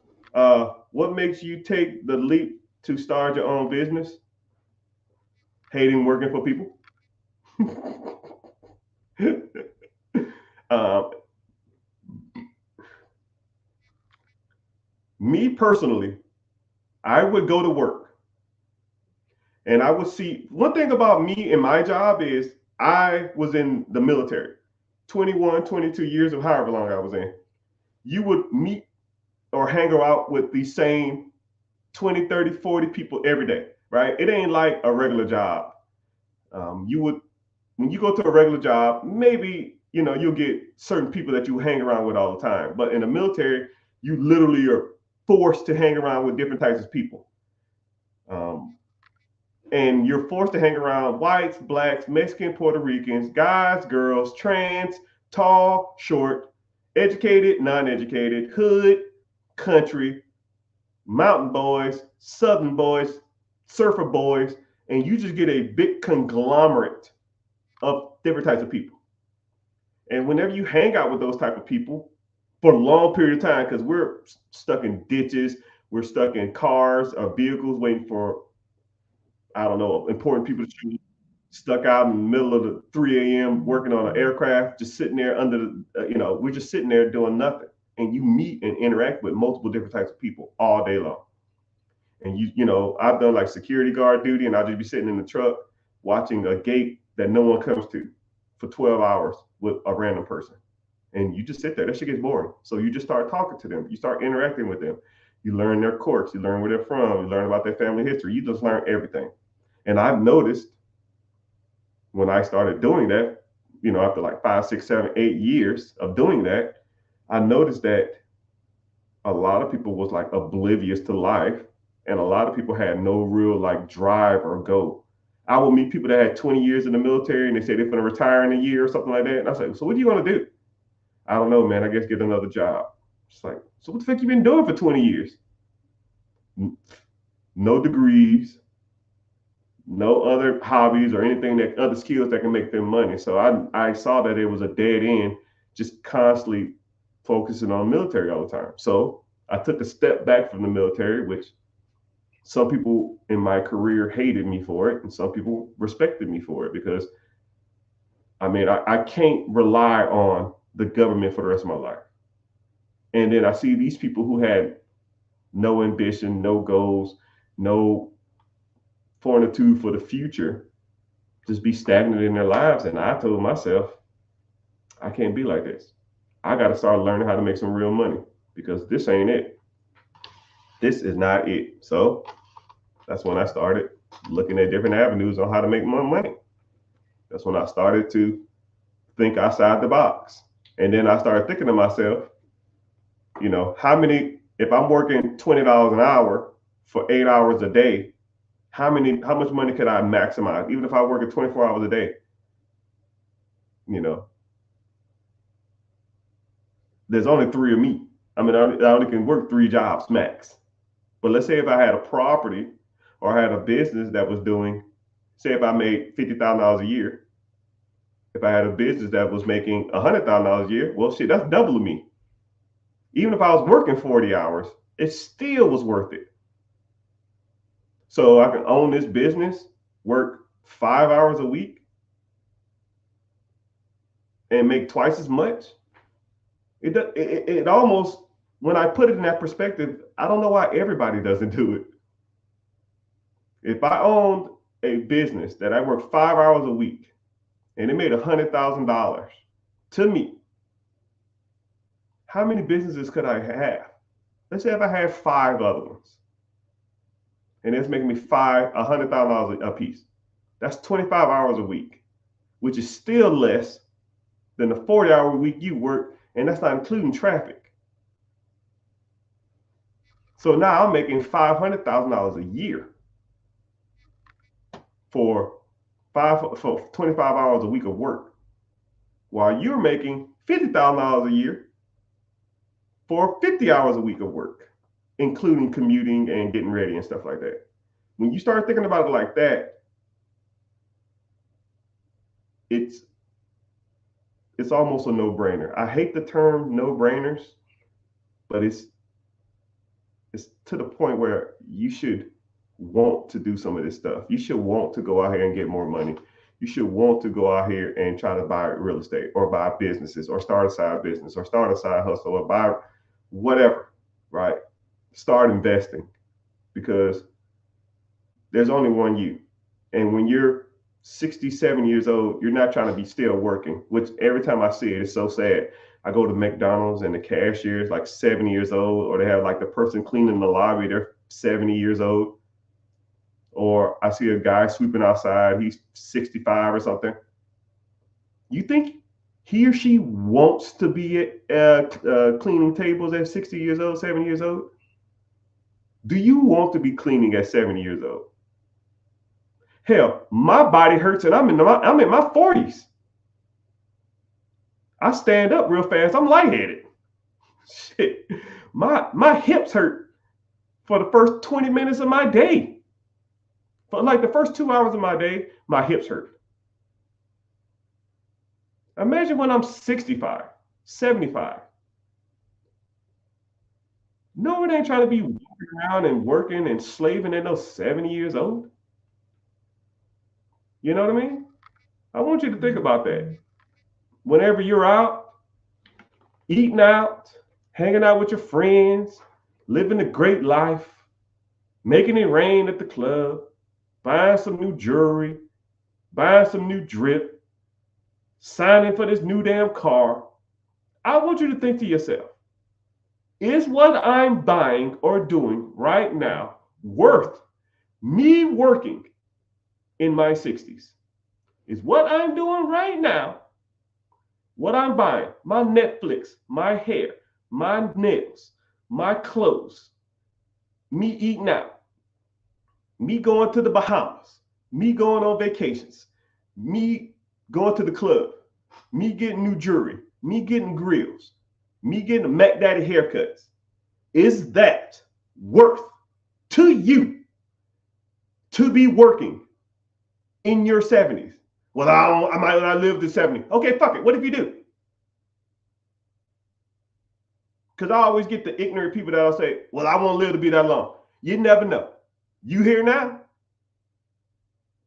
what makes you take the leap to start your own business? Hating working for people. um, Me personally, I would go to work and I would see, one thing about me and my job is I was in the military, 21, 22 years of however long I was in. You would meet or hang out with the same 20, 30, 40 people every day, right? It ain't like a regular job. You would, when you go to a regular job, maybe, you'll get certain people that you hang around with all the time. But in the military, you literally are forced to hang around with different types of people. Um, and you're forced to hang around whites, blacks, Mexican, Puerto Ricans, guys, girls, trans, tall, short, educated, non-educated, hood, country, mountain boys, southern boys, surfer boys, and you just get a big conglomerate of different types of people. And whenever you hang out with those type of people for a long period of time, because we're stuck in ditches, we're stuck in cars or vehicles waiting for, I don't know, important people to shoot, stuck out in the middle of the 3 a.m. working on an aircraft, just sitting there under the, we're just sitting there doing nothing. And you meet and interact with multiple different types of people all day long. And I've done like security guard duty, and I'll just be sitting in the truck watching a gate that no one comes to for 12 hours with a random person. And you just sit there. That shit gets boring. So you just start talking to them. You start interacting with them. You learn their quirks. You learn where they're from. You learn about their family history. You just learn everything. And I've noticed when I started doing that, after like 5, 6, 7, 8 years of doing that, I noticed that a lot of people was like oblivious to life, and a lot of people had no real like drive or goal. I would meet people that had 20 years in the military and they say they're going to retire in a year or something like that. And I say, so what do you want to do? I don't know, man. I guess get another job. It's like, so what the fuck you been doing for 20 years? No degrees, no other hobbies or anything that other skills that can make them money. So I saw that it was a dead end, just constantly focusing on military all the time. So I took a step back from the military, which some people in my career hated me for it, and some people respected me for it because I can't rely on the government for the rest of my life. And then I see these people who had no ambition, no goals, no fortitude for the future, just be stagnant in their lives. And I told myself, I can't be like this. I got to start learning how to make some real money because this ain't it. This is not it. So that's when I started looking at different avenues on how to make more money. That's when I started to think outside the box. And then I started thinking to myself, if I'm working $20 an hour for 8 hours a day, how much money could I maximize? Even if I work at 24 hours a day, there's only three of me. I only can work 3 jobs max. But let's say if I had a property or I had a business that was doing, say if I made $50,000 a year, if I had a business that was making $100,000 a year, well, shit, that's double of me. Even if I was working 40 hours, it still was worth it. So I can own this business, work 5 hours a week, and make twice as much. It almost, when I put it in that perspective, I don't know why everybody doesn't do it. If I owned a business that I worked 5 hours a week and it made $100,000 to me, how many businesses could I have? Let's say if I had 5 other ones and it's making me $100,000 a piece. That's 25 hours a week, which is still less than the 40-hour week you work, and that's not including traffic. So now I'm making $500,000 a year for 25 hours a week of work, while you're making $50,000 a year for 50 hours a week of work, including commuting and getting ready and stuff like that. When you start thinking about it like that, it's almost a no-brainer. I hate the term no-brainers, but it's to the point where you should want to do some of this stuff. You should want to go out here and get more money. You should want to go out here and try to buy real estate or buy businesses or start a side business or start a side hustle or buy whatever, right? Start investing, because there's only one you. And when you're 67 years old, you're not trying to be still working, which every time I see it, it's so sad. I go to McDonald's and the cashier is like 70 years old, or they have like the person cleaning the lobby, they're 70 years old. Or I see a guy sweeping outside, he's 65 or something. You think he or she wants to be cleaning tables at 60 years old, 70 years old? Do you want to be cleaning at 70 years old? Hell, my body hurts and I'm in my 40s. I stand up real fast, I'm lightheaded. Shit, my hips hurt for the first 20 minutes of my day. For like the first 2 hours of my day, my hips hurt. Imagine when I'm 65, 75. No one ain't trying to be walking around and working and slaving at those 70 years old. You know what I mean? I want you to think about that. Whenever you're out, eating out, hanging out with your friends, living a great life, making it rain at the club, buying some new jewelry, buying some new drip, signing for this new damn car, I want you to think to yourself, is what I'm buying or doing right now worth me working in my 60s? Is what I'm doing right now, what I'm buying, my Netflix, my hair, my nails, my clothes, me eating out, me going to the Bahamas, me going on vacations, me going to the club, me getting new jewelry, me getting grills, me getting Mac Daddy haircuts, is that worth to you to be working in your 70s? Well, I might not live to 70. Okay, fuck it. What if you do? Because I always get the ignorant people that'll say, well, I won't live to be that long. You never know. You here now?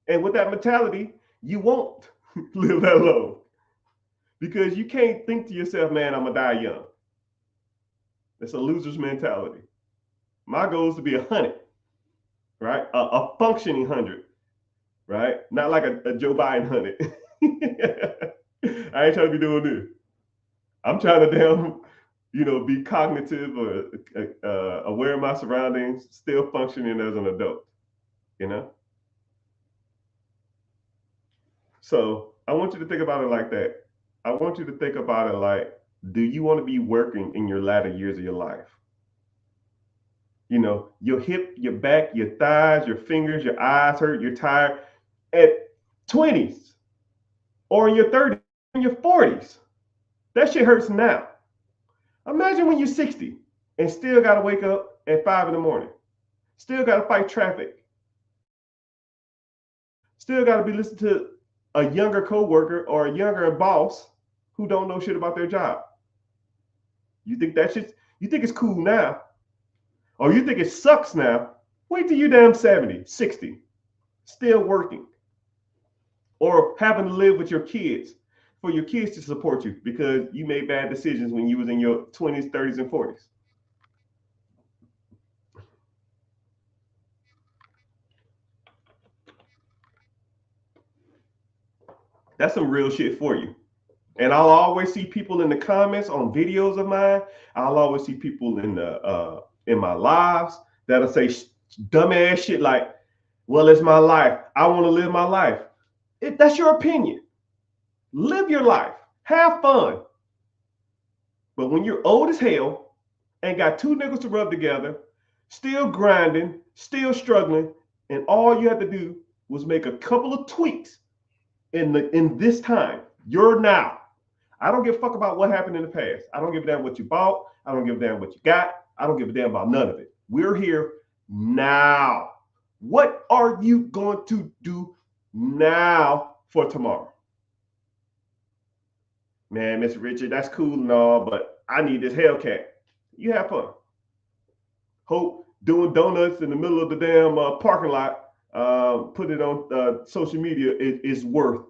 And with that mentality, you won't live that long. Because you can't think to yourself, man, I'm going to die young. That's a loser's mentality. My goal is to be 100, right? A functioning 100, right? Not like a Joe Biden 100. I ain't trying to be doing this. I'm trying to be cognitive or aware of my surroundings, still functioning as an adult, So I want you to think about it like that. I want you to think about it like, do you want to be working in your latter years of your life? Your hip, your back, your thighs, your fingers, your eyes hurt, you're tired at 20s or in your 30s, in your 40s. That shit hurts now. Imagine when you're 60 and still got to wake up at 5 in the morning. Still got to fight traffic. Still got to be listening to a younger coworker or a younger boss who don't know shit about their job. You think it's cool now? Or you think it sucks now? Wait till you're damn 70, 60, still working. Or having to live with your kids, for your kids to support you because you made bad decisions when you was in your 20s, 30s, and 40s. That's some real shit for you. And I'll always see people in the comments on videos of mine. I'll always see people in my lives that'll say dumbass shit like, well, it's my life. I want to live my life. That's your opinion. Live your life. Have fun. But when you're old as hell and got two niggas to rub together, still grinding, still struggling, and all you had to do was make a couple of tweaks in this time, you're now. I don't give a fuck about what happened in the past. I don't give a damn what you bought. I don't give a damn what you got. I don't give a damn about none of it. We're here now. What are you going to do now for tomorrow? Man, Mr. Richard, that's cool and all, but I need this Hellcat. You have fun. Hope doing donuts in the middle of the damn parking lot, put it on social media is worth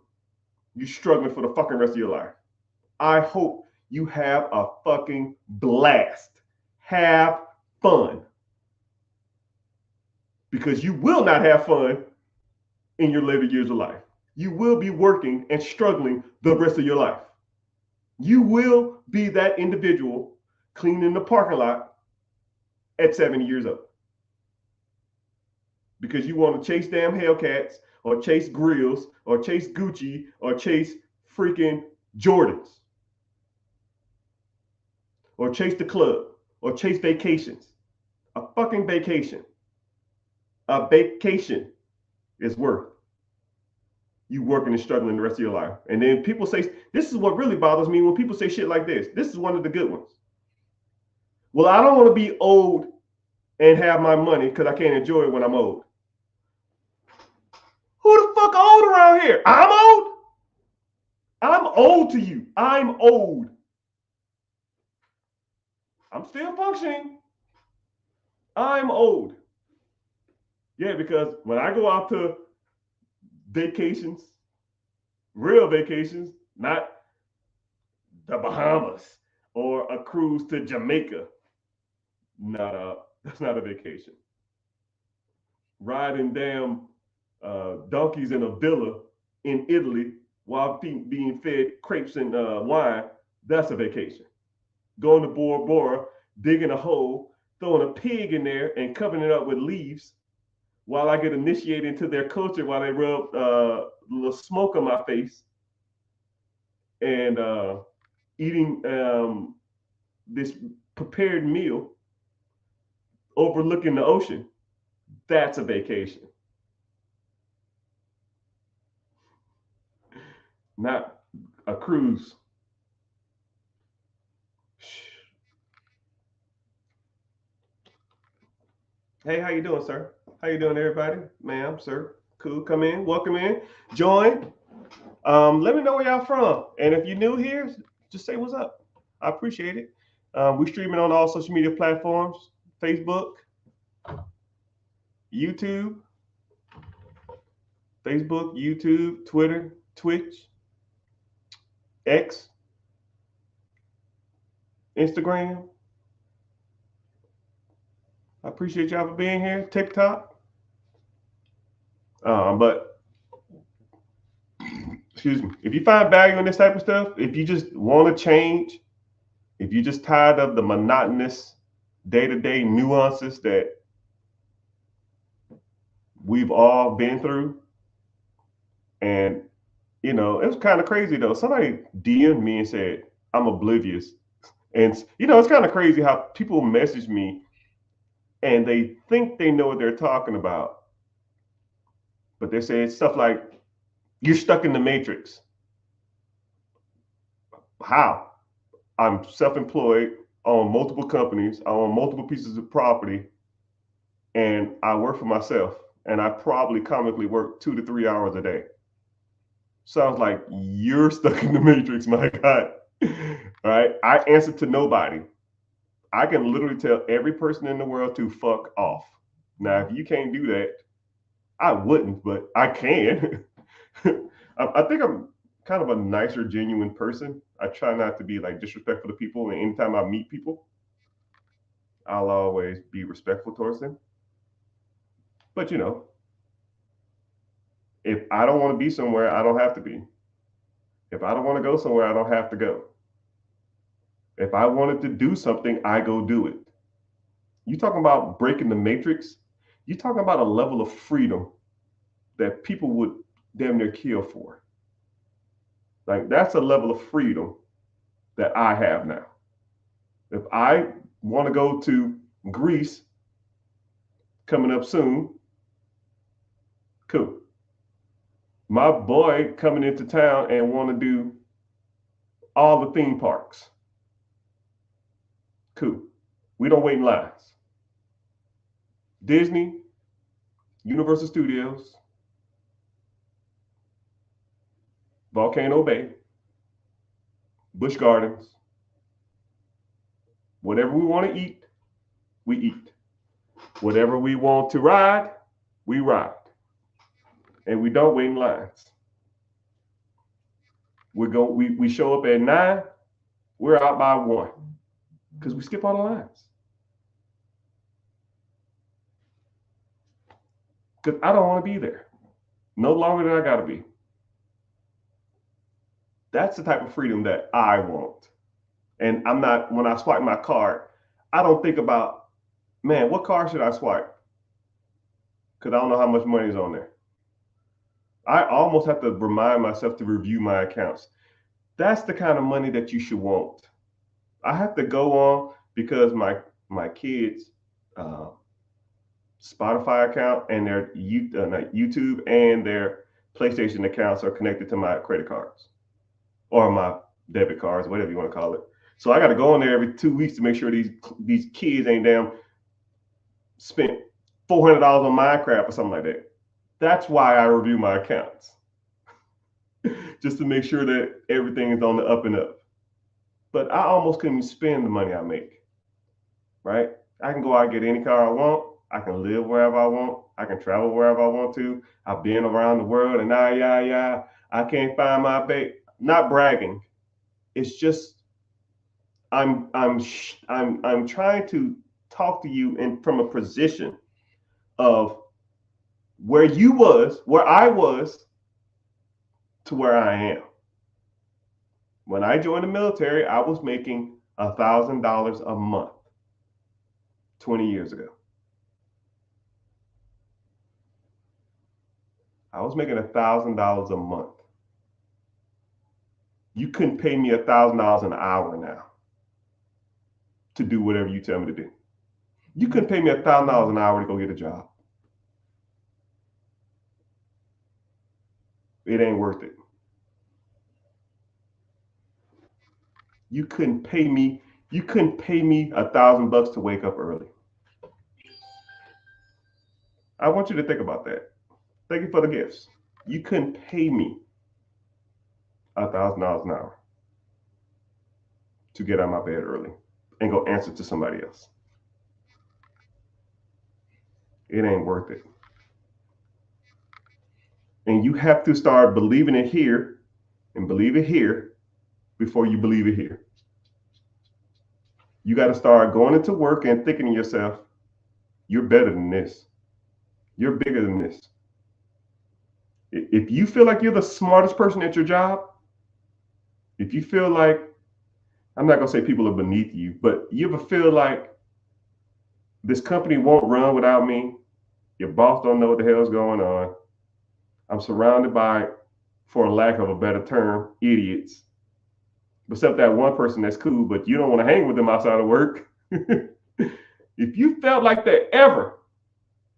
you struggling for the fucking rest of your life. I hope you have a fucking blast. Have fun. Because you will not have fun in your later years of life. You will be working and struggling the rest of your life. You will be that individual cleaning the parking lot at 70 years old. Because you want to chase damn Hellcats or chase grills or chase Gucci or chase freaking Jordans. Or chase the club or chase vacations. A fucking vacation. A vacation is worth you working and struggling the rest of your life. And then people say, this is what really bothers me when people say shit like this. This is one of the good ones. Well, I don't want to be old and have my money because I can't enjoy it when I'm old. Who the fuck old around here? I'm old? I'm old to you. I'm old. I'm still functioning. I'm old. Yeah, because when I go out to vacations, real vacations, not the Bahamas or a cruise to Jamaica. That's not a vacation. Riding damn donkeys in a villa in Italy while being fed crepes and wine, that's a vacation. Going to Bora Bora, digging a hole, throwing a pig in there and covering it up with leaves while I get initiated into their culture while they rub a little smoke on my face and eating this prepared meal overlooking the ocean. That's a vacation. Not a cruise. Hey, how you doing, sir? How you doing, everybody? Ma'am, sir. Cool. Come in. Welcome in. Join. Let me know where y'all from. And if you're new here, just say what's up. I appreciate it. We're streaming on all social media platforms. Facebook, YouTube, Twitter, Twitch, X, Instagram. I appreciate y'all for being here. TikTok. But excuse me, if you find value in this type of stuff, if you just want to change, if you're just tired of the monotonous day-to-day nuances that we've all been through, and you know, it was kind of crazy though. Somebody DM'd me and said, I'm oblivious. And you know, it's kind of crazy how people message me and they think they know what they're talking about. But they say stuff like, you're stuck in the matrix. How? I'm self-employed, I own multiple companies, I own multiple pieces of property, and I work for myself. And I probably comically work 2 to 3 hours a day. Sounds like you're stuck in the matrix, my God. All right. I answer to nobody. I can literally tell every person in the world to fuck off. Now, if you can't do that, I wouldn't, but I can. I think I'm kind of a nicer, genuine person. I try not to be like disrespectful to people. And anytime I meet people, I'll always be respectful towards them. But you know, if I don't want to be somewhere, I don't have to be. If I don't want to go somewhere, I don't have to go. If I wanted to do something, I go do it. You talking about breaking the matrix? You talking about a level of freedom that people would damn near kill for. Like that's a level of freedom that I have now. If I want to go to Greece coming up soon, cool. My boy coming into town and want to do all the theme parks, cool. We don't wait in lines. Disney, Universal Studios, Volcano Bay, Busch Gardens, whatever we want to eat, we eat. Whatever we want to ride, we ride. And we don't wait in lines. We show up at 9, we're out by 1 because we skip all the lines. Because I don't want to be there no longer than I got to be. That's the type of freedom that I want. And I'm not, when I swipe my card, I don't think about, man, what card should I swipe? Because I don't know how much money is on there. I almost have to remind myself to review my accounts. That's the kind of money that you should want. I have to go on because my kids' Spotify account and their YouTube and their PlayStation accounts are connected to my credit cards or my debit cards, whatever you want to call it. So I got to go in there every 2 weeks to make sure these kids ain't damn spent $400 on Minecraft or something like that. That's why I review my accounts, just to make sure that everything is on the up and up. But I almost couldn't spend the money I make, right? I can go out and get any car I want. I can live wherever I want. I can travel wherever I want to. I've been around the world and I can't find my babe. Not bragging. It's just I'm trying to talk to you from a position of where I was to where I am. When I joined the military, I was making $1,000 a month 20 years ago. I was making $1,000 a month. You couldn't pay me $1,000 an hour now to do whatever you tell me to do. You couldn't pay me $1,000 an hour to go get a job. It ain't worth it. You couldn't pay me $1,000 to wake up early. I want you to think about that. Thank you for the gifts. You couldn't pay me $1,000 an hour to get out of my bed early and go answer to somebody else. It ain't worth it. And you have to start believing it here and believe it here before you believe it here. You got to start going into work and thinking to yourself, you're better than this. You're bigger than this. If you feel like you're the smartest person at your job, if you feel like, I'm not going to say people are beneath you, but you ever feel like this company won't run without me? Your boss don't know what the hell's going on. I'm surrounded by, for lack of a better term, idiots. Except that one person that's cool, but you don't want to hang with them outside of work. If you felt like that ever,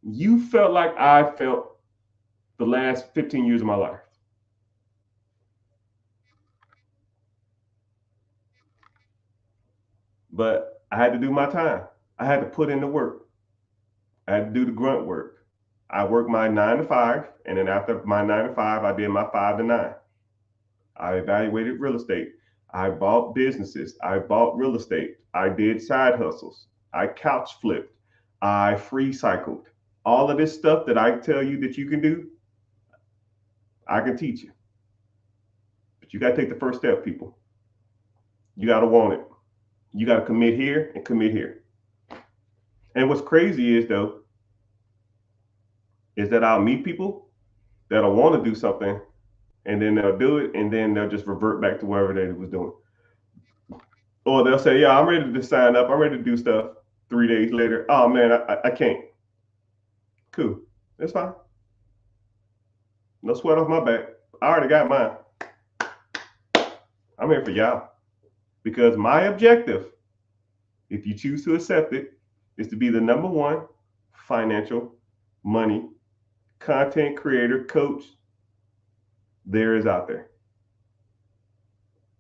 you felt like I felt the last 15 years of my life. But I had to do my time. I had to put in the work. I had to do the grunt work. I worked my 9 to 5, and then after my 9 to 5, I did my 5 to 9. I evaluated real estate. I bought businesses. I bought real estate. I did side hustles. I couch flipped. I free cycled. All of this stuff that I tell you that you can do, I can teach you. But you got to take the first step, people. You got to want it. You got to commit here and commit here. And what's crazy is, though, is that I'll meet people that'll want to do something, and then they'll do it, and then they'll just revert back to wherever they was doing. Or they'll say, yeah, I'm ready to sign up. I'm ready to do stuff. 3 days later, oh, man, I can't. Cool. That's fine. No sweat off my back. I already got mine. I'm here for y'all because my objective, if you choose to accept it, is to be the number one financial, money, content creator, coach there is out there.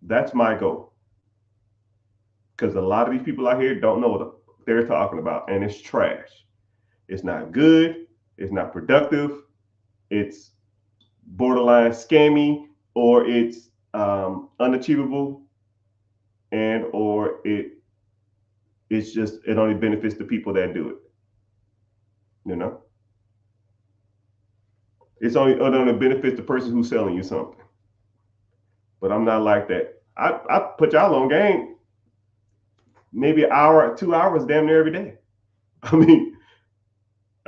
That's my goal. Because a lot of these people out here don't know what they're talking about, and it's trash. It's not good. It's not productive. It's borderline scammy, or it's unachievable, and or it's just it only benefits the people that do it. You know, it only benefits the person who's selling you something. But I'm not like that. I put y'all on game maybe an hour, 2 hours, damn near every day. I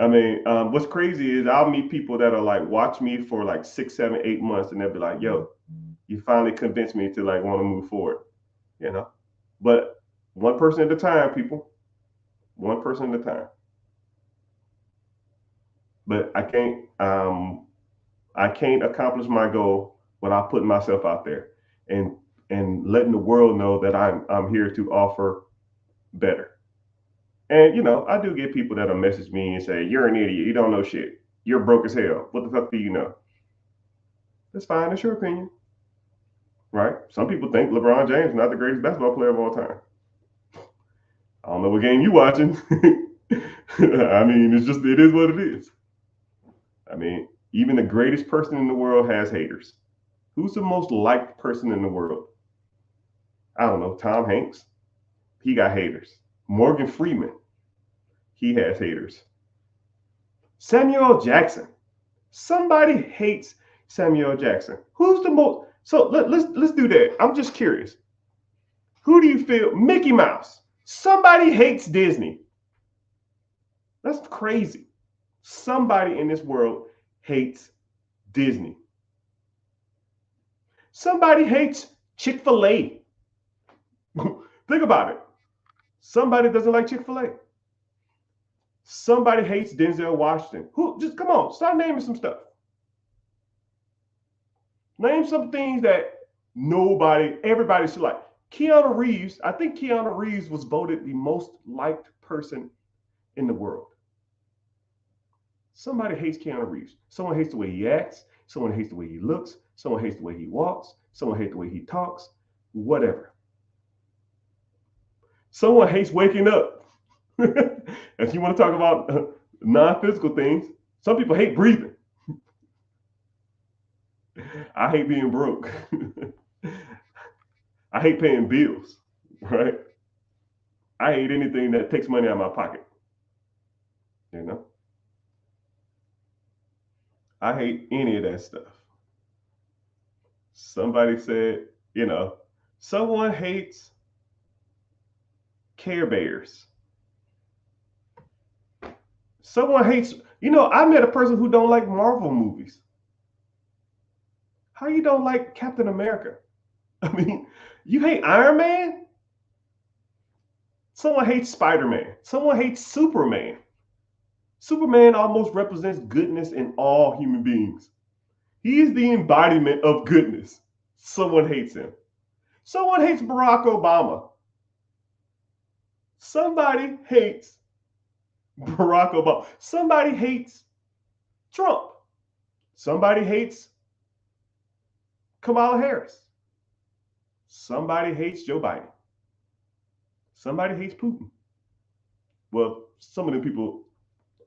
mean, what's crazy is I'll meet people that are like watch me for like 6, 7, 8 months, and they'll be like, "Yo, you finally convinced me to like want to move forward." You know, but one person at a time, people. One person at a time. But I can't accomplish my goal without putting myself out there and letting the world know that I'm here to offer better. And I do get people that'll message me and say, "You're an idiot. You don't know shit. You're broke as hell. What the fuck do you know?" That's fine. That's your opinion, right? Some people think LeBron James is not the greatest basketball player of all time. I don't know what game you watching. It is what it is. I mean, even the greatest person in the world has haters. Who's the most liked person in the world? I don't know. Tom Hanks. He got haters. Morgan Freeman. He has haters. Samuel Jackson. Somebody hates Samuel Jackson. Who's the most? So let's do that. I'm just curious. Who do you feel? Mickey Mouse. Somebody hates Disney. That's crazy. Somebody in this world hates Disney. Somebody hates Chick-fil-A. Think about it. Somebody doesn't like Chick-fil-A. Somebody hates Denzel Washington. Who? Just come on, start naming some stuff. Name some things that everybody should like. Keanu Reeves. I think Keanu Reeves was voted the most liked person in the world. Somebody hates Keanu Reeves. Someone hates the way he acts. Someone hates the way he looks. Someone hates the way he walks. Someone hates the way he talks. Whatever. Someone hates waking up. If you want to talk about non-physical things, some people hate breathing. I hate being broke. I hate paying bills, right? I hate anything that takes money out of my pocket. You know, I hate any of that stuff. Somebody said, someone hates Care Bears. Someone hates, I met a person who don't like Marvel movies. How you don't like Captain America? I mean, you hate Iron Man? Someone hates Spider-Man. Someone hates Superman. Superman almost represents goodness in all human beings. He is the embodiment of goodness. Someone hates him. Someone hates Barack Obama. Somebody hates Barack Obama. Somebody hates Trump. Somebody hates Kamala Harris. Somebody hates Joe Biden. Somebody hates Putin. Well, some of the people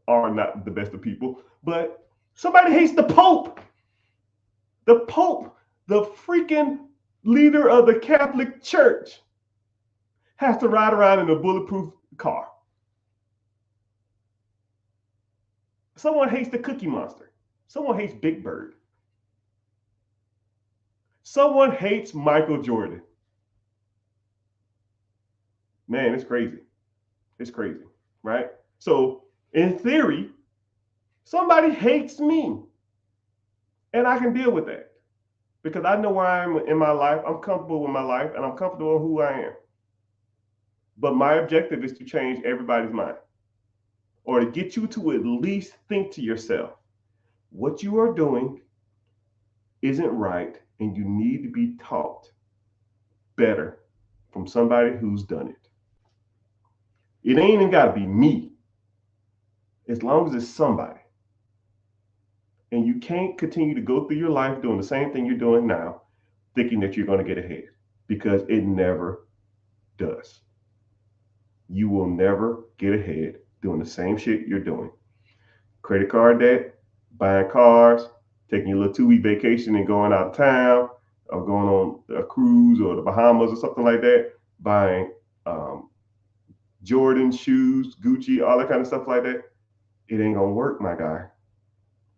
are not the best of people, but somebody hates the Pope. The Pope, the freaking leader of the Catholic Church, has to ride around in a bulletproof car. Someone hates the Cookie Monster. Someone hates Big Bird. Someone hates Michael Jordan. Man, it's crazy. It's crazy, right? So, in theory, somebody hates me. And I can deal with that because I know where I am in my life. I'm comfortable with my life and I'm comfortable with who I am. But my objective is to change everybody's mind or to get you to at least think to yourself, what you are doing isn't right and you need to be taught better from somebody who's done it. It ain't even got to be me, as long as it's somebody. And you can't continue to go through your life doing the same thing you're doing now, thinking that you're going to get ahead, because it never does. You will never get ahead doing the same shit you're doing. Credit card debt, buying cars, taking your little 2-week vacation and going out of town, or going on a cruise or the Bahamas or something like that, buying Jordan shoes, Gucci, all that kind of stuff like that. It ain't gonna work, my guy.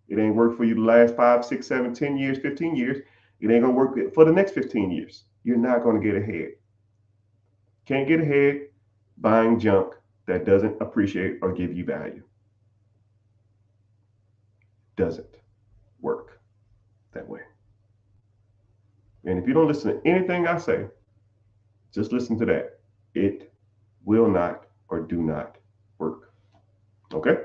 It ain't worked for you the last 5, 6, 7, 10 years, 15 years. It ain't gonna work for the next 15 years. You're not gonna get ahead. Can't get ahead buying junk that doesn't appreciate or give you value. Doesn't work that way. And if you don't listen to anything I say, just listen to that. It will not or do not work. Okay?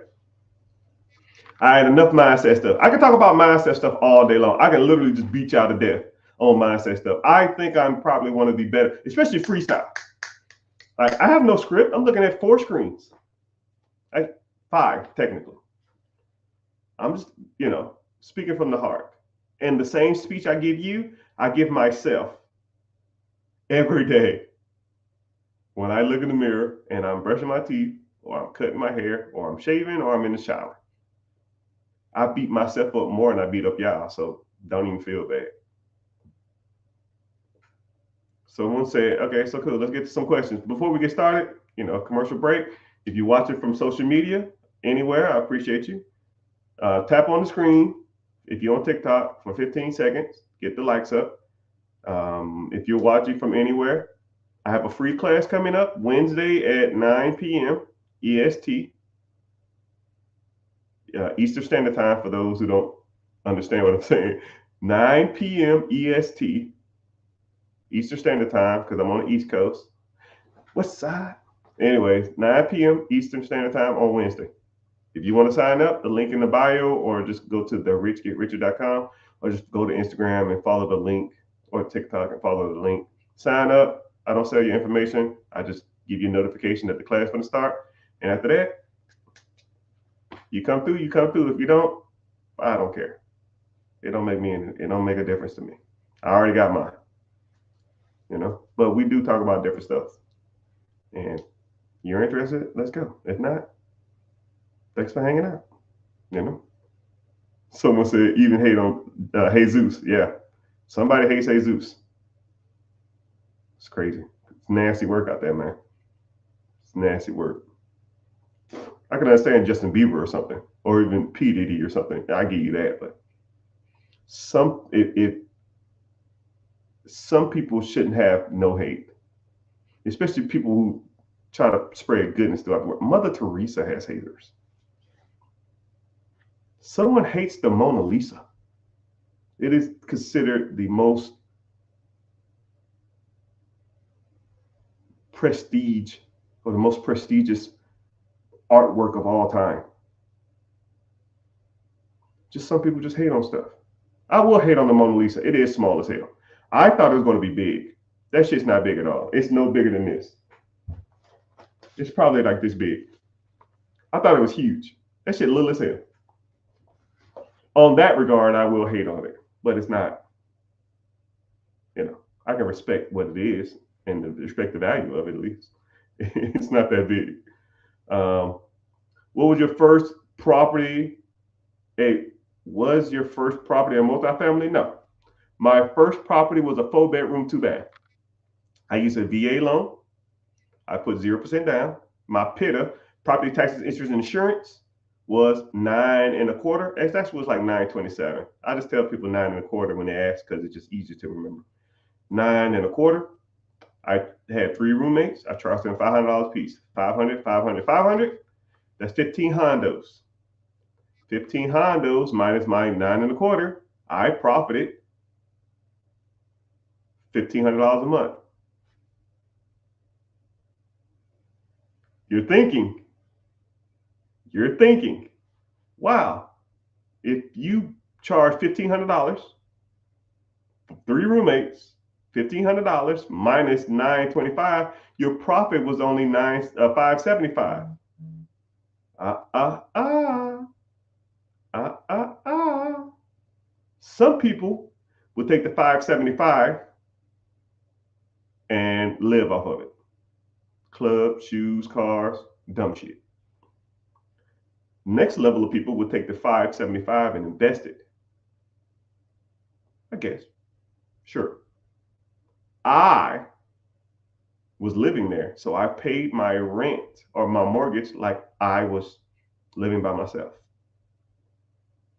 All right, enough mindset stuff. I can talk about mindset stuff all day long. I can literally just beat you out to death on mindset stuff. I think I'm probably one of the better, especially freestyle. Like, I have no script. I'm looking at 4 screens. Like 5, technically. I'm just, speaking from the heart. And the same speech I give you, I give myself every day. When I look in the mirror and I'm brushing my teeth, or I'm cutting my hair, or I'm shaving, or I'm in the shower. I beat myself up more than I beat up y'all, so don't even feel bad. Someone said, okay, so cool, let's get to some questions. Before we get started, commercial break. If you watch it from social media, anywhere, I appreciate you. Tap on the screen if you're on TikTok for 15 seconds, get the likes up. If you're watching from anywhere, I have a free class coming up Wednesday at 9 p.m. EST. Eastern Standard Time, for those who don't understand what I'm saying. 9 p.m. EST, Eastern Standard Time, because I'm on the East Coast. What side? Anyways, 9 p.m. Eastern Standard Time on Wednesday. If you want to sign up, the link in the bio, or just go to therichgetricher.com, or just go to Instagram and follow the link, or TikTok and follow the link. Sign up. I don't sell your information. I just give you a notification that the class is going to start. And after that, you come through, you come through. If you don't, I don't care. It don't make a difference to me. I already got mine. But we do talk about different stuff. And you're interested, let's go. If not, thanks for hanging out. Someone said even hate on Jesus. Yeah. Somebody hates Jesus. It's crazy. It's nasty work out there, man. It's nasty work. I can understand Justin Bieber or something, or even P. Diddy or something. I give you that, but some people shouldn't have no hate, especially people who try to spread goodness throughout the world. Mother Teresa has haters. Someone hates the Mona Lisa. It is considered the most prestige, or the most prestigious artwork of all time. Just some people just hate on stuff. I will hate on the Mona Lisa. It is small as hell. I thought it was going to be big. That shit's not big at all. It's no bigger than this. It's probably like this big. I thought it was huge. That shit little as hell. On that regard, I will hate on it, but it's not. I can respect what it is and respect the value of it, at least. It's not that big. What was your first property? Was your first property a multifamily? No. My first property was a 4-bedroom, 2-bath. I used a VA loan. I put 0% down. My PITA, property taxes, interest, and insurance, was 9.25%. It actually was like 9.27. I just tell people 9.25 when they ask, because it's just easier to remember. 9.25. I had 3 roommates. I charged them $500 a piece. 500, 500, 500. That's 15 hondos. 15 hondos minus my 9.25. I profited $1,500 a month. You're thinking, wow, if you charge $1,500 for 3 roommates, $1,500 minus $925, your profit was only $575. Some people would take the 575 and live off of it. Clubs, shoes, cars, dumb shit. Next level of people would take the 575 and invest it. I guess. Sure. I was living there, so I paid my rent or my mortgage like I was living by myself.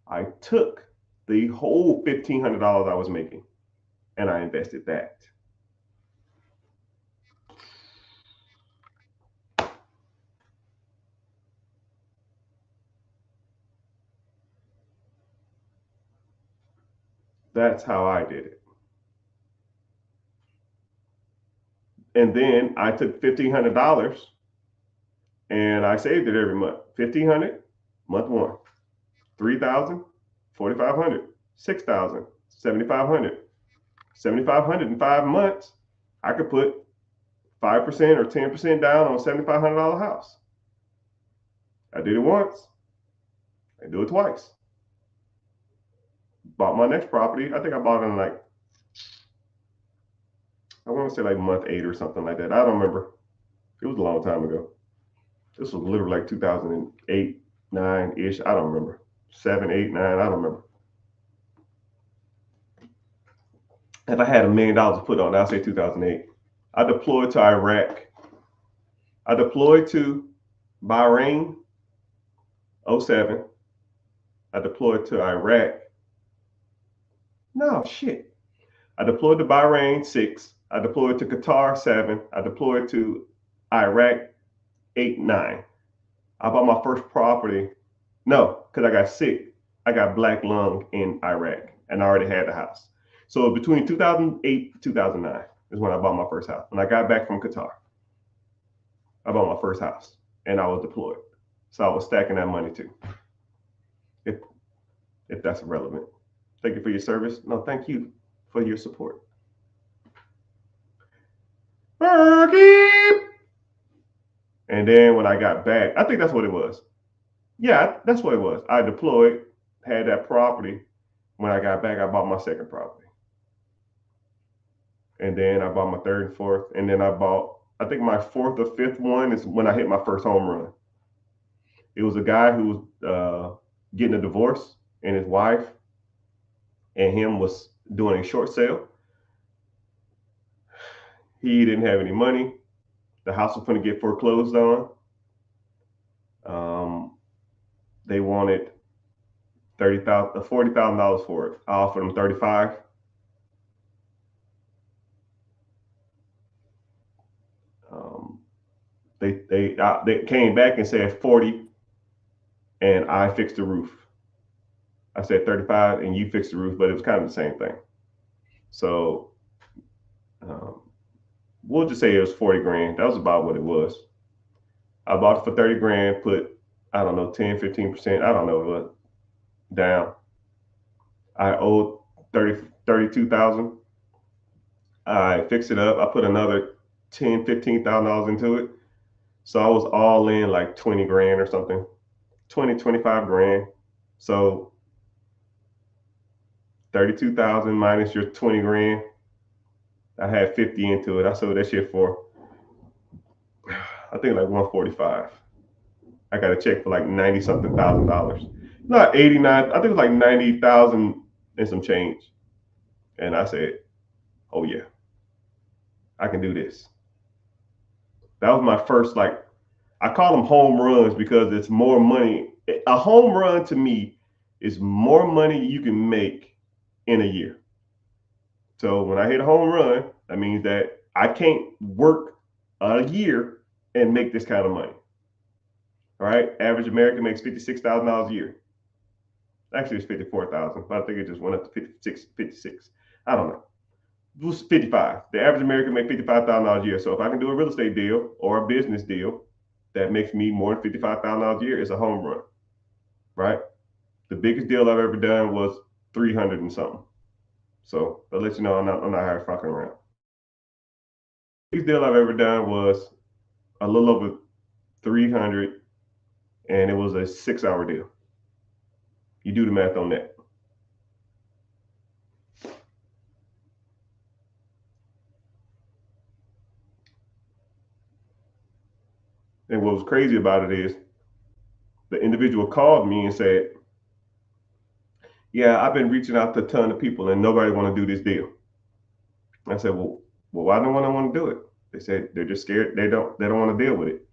I took the whole $1,500 I was making and I invested that. That's how I did it. And then I took $1,500 and I saved it every month. $1,500, month one. $3,000, $4,500, $6,000, $7,500. $7,500 in 5 months, I could put 5% or 10% down on a $7,500 house. I did it once. I do it twice. Bought my next property. I think I bought it in like, I want to say like month 8 or something like that. I don't remember. It was a long time ago. This was literally like 2008, 9-ish. I don't remember. 7, 8, 9. I don't remember. If I had $1 million to put on, I'll say 2008. I deployed to Iraq. I deployed to Bahrain, 07. I deployed to Iraq. No, shit. I deployed to Bahrain, 6. I deployed to Qatar, 7. I deployed to Iraq, 8, 9. I bought my first property. No, because I got sick. I got black lung in Iraq, and I already had the house. So between 2008 and 2009 is when I bought my first house. When I got back from Qatar, I bought my first house, and I was deployed. So I was stacking that money too. If that's relevant. Thank you for your service. No, thank you for your support. Berkey! And then when I got back, I think that's what it was. Yeah, that's what it was. I deployed, had that property. When I got back, I bought my second property. And then I bought my third and fourth. And then I bought, I think my fourth or fifth one is when I hit my first home run. It was a guy who was getting a divorce, and his wife and him was doing a short sale. He didn't have any money. The house was going to get foreclosed on. They wanted $40,000 for it. I offered them $35,000. They came back and said 40, and I fixed the roof. I said 35, and you fixed the roof, but it was kind of the same thing. So we'll just say it was 40 grand. That was about what it was. I bought it for 30 grand, put, I don't know, 10, 15%, I don't know what, down. I owed 32,000. I fixed it up. I put another $15,000 into it. So I was all in like 20 grand or something, 20, 25 grand. So 32,000 minus your 20 grand. I had 50 into it. I sold that shit for, I think like 145. I got a check for like 90 something $1,000. Not 89, I think it was like 90,000 and some change. And I said, oh yeah, I can do this. That was my first, like, I call them home runs because it's more money. A home run to me is more money you can make in a year. So when I hit a home run, that means that I can't work a year and make this kind of money. All right. Average American makes $56,000 a year. Actually, it's 54,000, but I think it just went up to 56. I don't know. It was 55. The average American makes $55,000 a year. So if I can do a real estate deal or a business deal that makes me more than $55,000 a year, it's a home run, right? The biggest deal I've ever done was 300 and something. So I'll let you know I'm not here fucking around. biggest deal I've ever done was a little over 300, and it was a 6-hour deal. You do the math on that. And what was crazy about it is the individual called me and said, "Yeah, I've been reaching out to a ton of people and nobody want to do this deal." I said, "Well, why don't one want to do it?" They said they're just scared. They don't want to deal with it.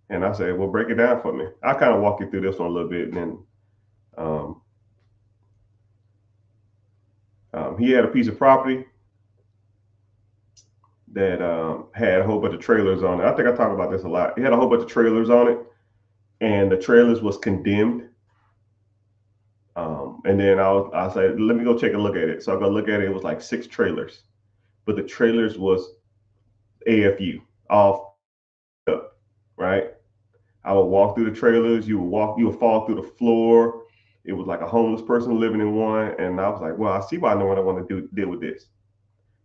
And I said, "Well, break it down for me." I kind of walk you through this one a little bit, and then um, he had a piece of property that had a whole bunch of trailers on it. I think I talk about this a lot. He had a whole bunch of trailers on it, and the trailers was condemned. And then I said, let me go take a look at it. So I go look at it. It was like 6 trailers, but the trailers was AFU, all up, right? I would walk through the trailers. You would fall through the floor. It was like a homeless person living in one. And I was like, well, I see why no one I want to deal with this.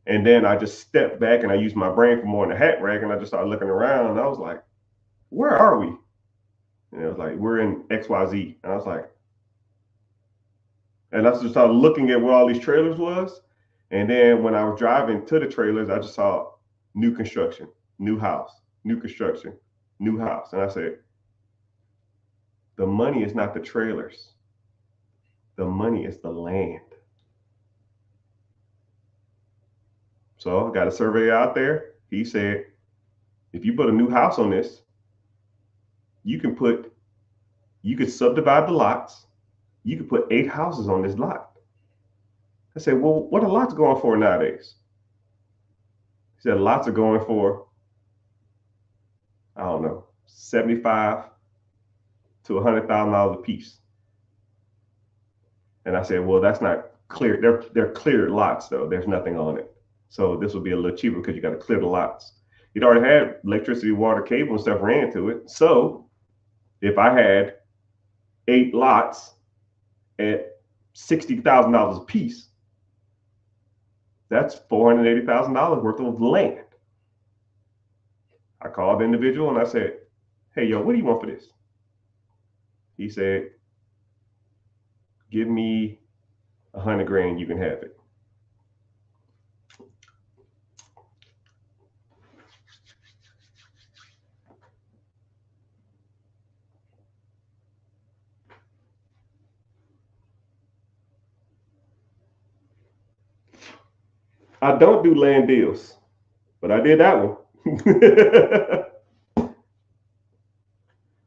And then I just stepped back and I used my brain for more than a hat rack. And I just started looking around and I was like, where are we? And it was like, we're in XYZ. And I was like, and I just started looking at where all these trailers was. And then when I was driving to the trailers, I just saw new construction, new house, new construction, new house. And I said, the money is not the trailers. The money is the land. So I got a surveyor out there. He said, if you put a new house on this, you could subdivide the lots. You could put 8 houses on this lot. I said, well, what are lots going for nowadays? He said, lots are going for, I don't know, $75,000 to $100,000 a piece. And I said, well, that's not clear. They're cleared lots though. There's nothing on it. So this would be a little cheaper because you got to clear the lots. You'd already had electricity, water, cable, and stuff ran to it. So if I had 8 lots at $60,000 a piece, that's $480,000 worth of land. I called the individual and I said, hey, yo, what do you want for this? He said, give me 100 grand, you can have it. I don't do land deals, but I did that one.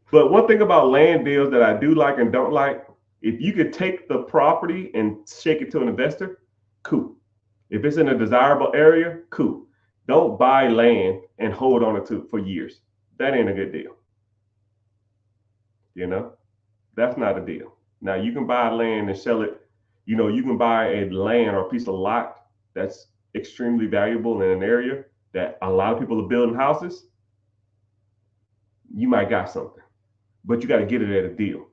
But one thing about land deals that I do like and don't like, if you could take the property and shake it to an investor, cool. If it's in a desirable area, cool. Don't buy land and hold on it for years. That ain't a good deal. You know, that's not a deal. Now you can buy land and sell it. You know, you can buy a land or a piece of lot that's extremely valuable in an area that a lot of people are building houses. You might got something, but you got to get it at a deal.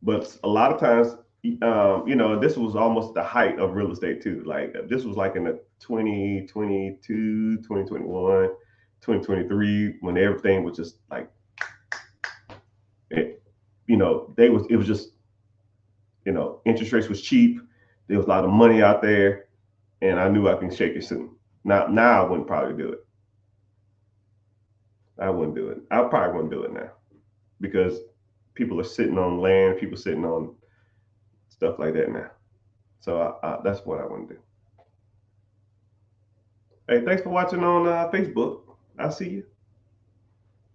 But a lot of times, this was almost the height of real estate too. Like this was like in the 2022, 2021, 2023, when everything was just like, it was just, interest rates was cheap. There was a lot of money out there and I knew I can shake it soon. Now I wouldn't probably do it. I wouldn't do it. I probably wouldn't do it now because people are sitting on land, people sitting on stuff like that now. So that's what I want to do. Hey, thanks for watching on Facebook. I see you.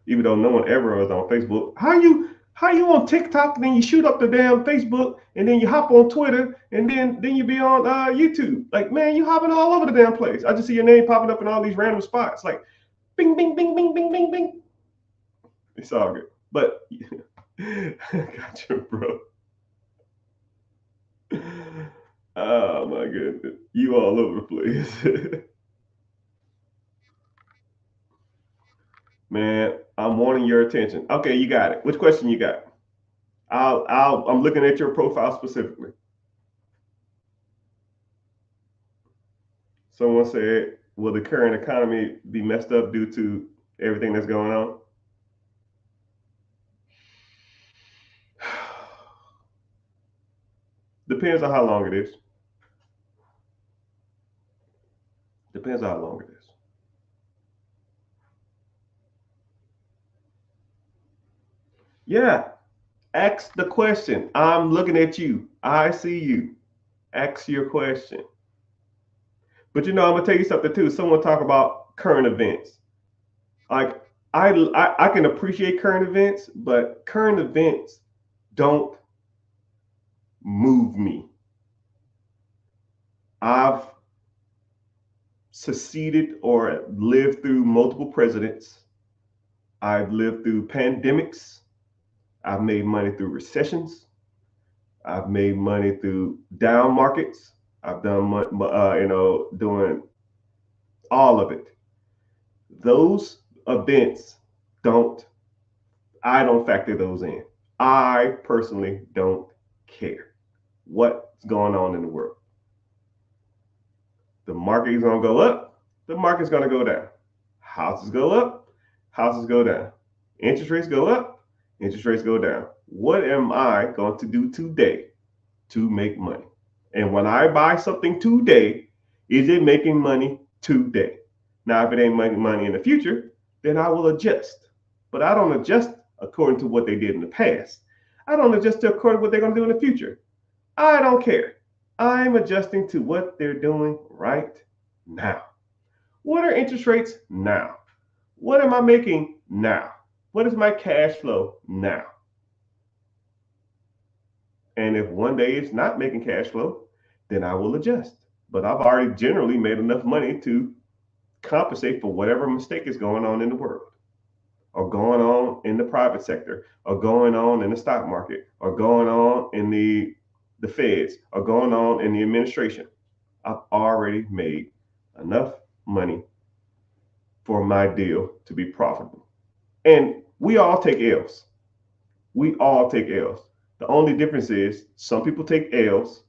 Even though no one ever was on Facebook. How you on TikTok and then you shoot up the damn Facebook and then you hop on Twitter and then you be on YouTube? Like, man, you hopping all over the damn place. I just see your name popping up in all these random spots. Like, bing, bing, bing, bing, bing, bing, bing. It's all good. But gotcha, bro. Oh my goodness. You all over the place. Man, I'm wanting your attention. Okay, you got it. Which question you got? I'm looking at your profile specifically. Someone said, will the current economy be messed up due to everything that's going on? Depends on how long it is. Depends on how long it is. Yeah. Ask the question. I'm looking at you. I see you. Ask your question. But I'm gonna tell you something too. Someone talk about current events. Like I can appreciate current events, but current events don't move me. I've succeeded or lived through multiple presidents. I've lived through pandemics. I've made money through recessions. I've made money through down markets. I've done, doing all of it. Those events don't, I don't factor those in. I personally don't care what's going on in the world. The market is going to go up, the market's going to go down. Houses go up, houses go down. Interest rates go up, interest rates go down. What am I going to do today to make money? And when I buy something today, is it making money today? Now, if it ain't making money in the future, then I will adjust. But I don't adjust according to what they did in the past. I don't adjust according to what they're going to do in the future. I don't care. I'm adjusting to what they're doing right now. What are interest rates now? What am I making now? What is my cash flow now? And if one day it's not making cash flow, then I will adjust. But I've already generally made enough money to compensate for whatever mistake is going on in the world, or going on in the private sector, or going on in the stock market, or going on in the feds, or going on in the administration. I've already made enough money for my deal to be profitable. And we all take L's. We all take L's. The only difference is some people take L's,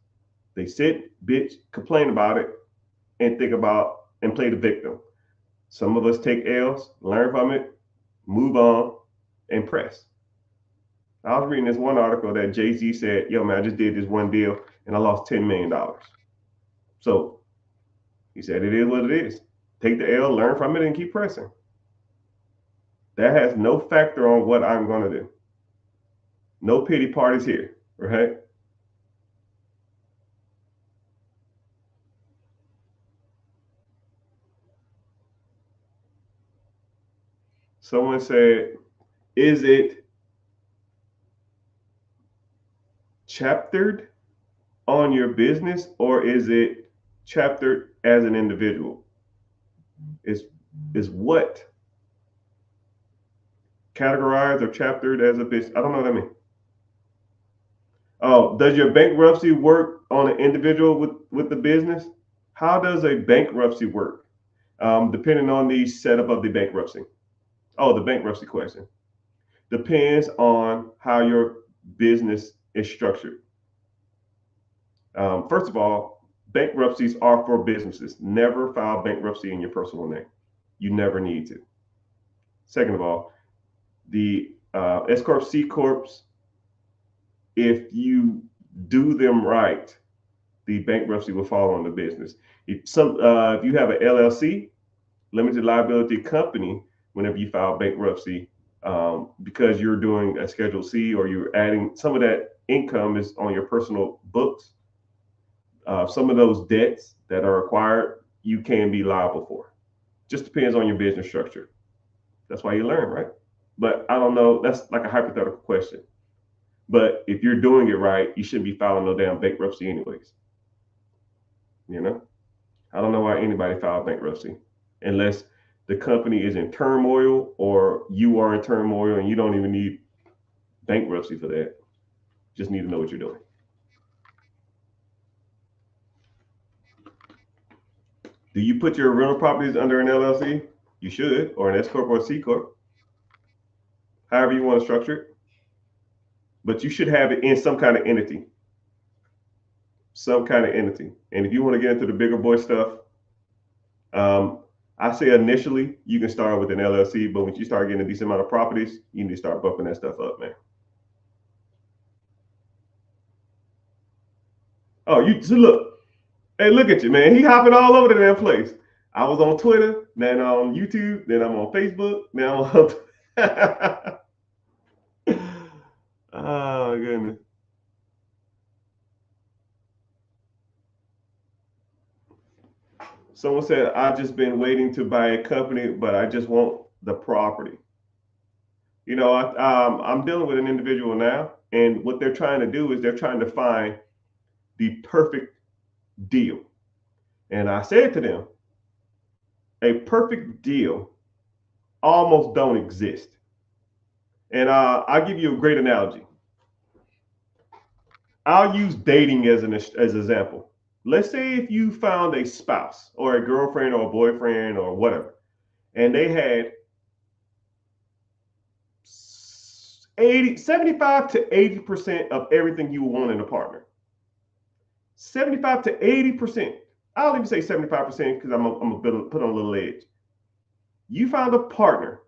they sit, bitch, complain about it, and think about and play the victim. Some of us take L's, learn from it, move on, and press. I was reading this one article that Jay-Z said, yo, man, I just did this one deal and I lost $10 million. So he said, it is what it is. Take the L, learn from it, and keep pressing. That has no factor on what I'm going to do. No pity parties here, right? Someone said, is it chaptered on your business or is it chaptered as an individual? Is what categorized or chaptered as a business? I don't know what I mean. Oh, does your bankruptcy work on an individual with the business? How does a bankruptcy work? Depending on the setup of the bankruptcy. Oh, the bankruptcy question. Depends on how your business is structured. First of all, bankruptcies are for businesses. Never file bankruptcy in your personal name. You never need to. Second of all, the S Corp, C Corps, if you do them right, the bankruptcy will fall on the business. If you have an LLC, limited liability company, whenever you file bankruptcy, because you're doing a Schedule C or you're adding some of that income is on your personal books, some of those debts that are acquired, you can be liable for. Just depends on your business structure. That's why you learn, right? But I don't know. That's like a hypothetical question. But if you're doing it right, you shouldn't be filing no damn bankruptcy anyways. You know, I don't know why anybody filed bankruptcy unless the company is in turmoil or you are in turmoil and you don't even need bankruptcy for that. Just need to know what you're doing. Do you put your rental properties under an LLC? You should, or an S Corp or a C Corp. However you want to structure it. But you should have it in some kind of entity. Some kind of entity. And if you want to get into the bigger boy stuff, I say initially you can start with an LLC, but when you start getting a decent amount of properties, you need to start bumping that stuff up, man. Oh, you just look. Hey, look at you, man. He hopping all over the damn place. I was on Twitter, then on YouTube, then I'm on Facebook, now I'm on. Oh my goodness. Someone said I've just been waiting to buy a company, but I just want the property. I'm dealing with an individual now, and what they're trying to do is they're trying to find the perfect deal. And I said to them, a perfect deal almost don't exist. And I'll give you a great analogy. I'll use dating as an example. Let's say if you found a spouse or a girlfriend or a boyfriend or whatever, and they had 75 to 80% of everything you want in a partner. 75 to 80%. I'll even say 75% because I'm going to put on a little edge. You found a partner,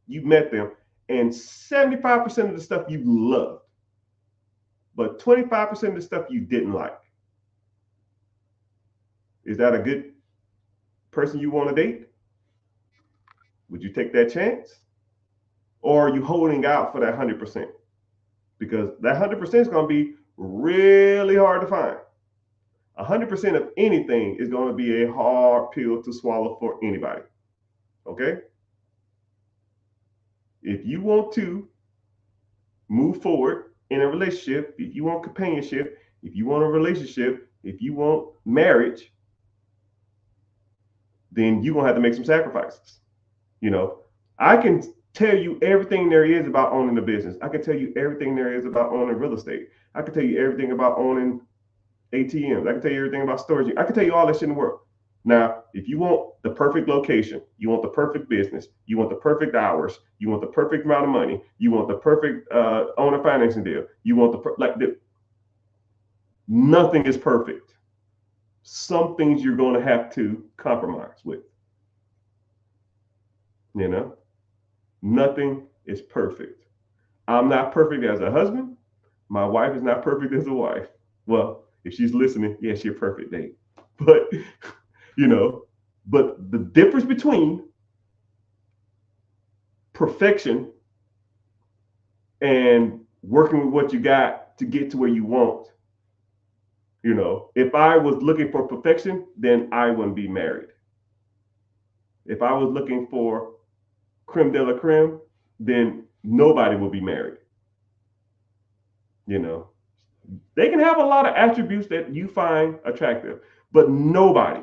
you met them, and 75% of the stuff you loved, but 25% of the stuff you didn't like. Is that a good person you want to date? Would you take that chance? Or are you holding out for that 100%? Because that 100% is going to be really hard to find. 100% of anything is going to be a hard pill to swallow for anybody. Okay? If you want to move forward in a relationship, if you want companionship, if you want a relationship, if you want marriage, then you're going to have to make some sacrifices. I can tell you everything there is about owning a business. I can tell you everything there is about owning real estate. I can tell you everything about owning ATMs. I can tell you everything about storage. I can tell you all that shit in the world. Now, if you want the perfect location, you want the perfect business, you want the perfect hours, you want the perfect amount of money, you want the perfect owner financing deal, you want nothing is perfect. Some things you're going to have to compromise with. Nothing is perfect. I'm not perfect as a husband. My wife is not perfect as a wife. Well, if she's listening, yeah, she's a perfect date. But but the difference between perfection and working with what you got to get to where you want. If I was looking for perfection, then I wouldn't be married. If I was looking for creme de la creme, then nobody will be married. They can have a lot of attributes that you find attractive, but nobody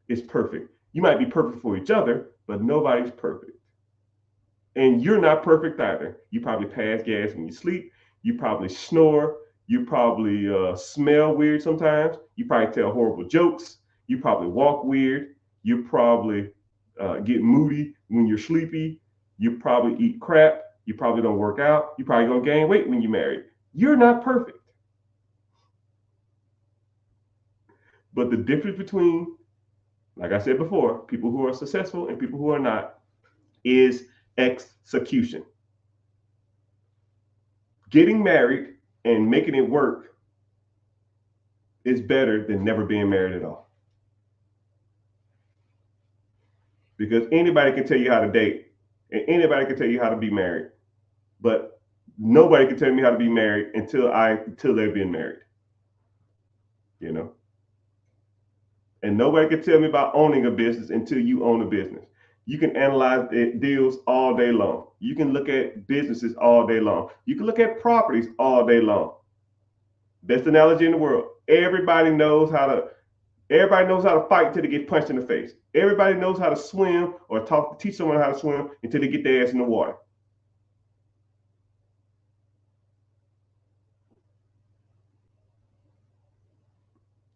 is perfect. You might be perfect for each other, but nobody's perfect. And you're not perfect either. You probably pass gas when you sleep. You probably snore. You probably smell weird sometimes. You probably tell horrible jokes. You probably walk weird. You probably get moody when you're sleepy. You probably eat crap. You probably don't work out. You probably gonna gain weight when you're married. You're not perfect. But the difference between, like I said before, people who are successful and people who are not is execution. Getting married and making it work is better than never being married at all. Because anybody can tell you how to date and anybody can tell you how to be married, but nobody can tell me how to be married until they've been married. And nobody can tell me about owning a business until you own a business. You can analyze deals all day long. You can look at businesses all day long. You can look at properties all day long. Best analogy in the world. Everybody knows how to fight until they get punched in the face. Everybody knows how to swim or teach someone how to swim until they get their ass in the water.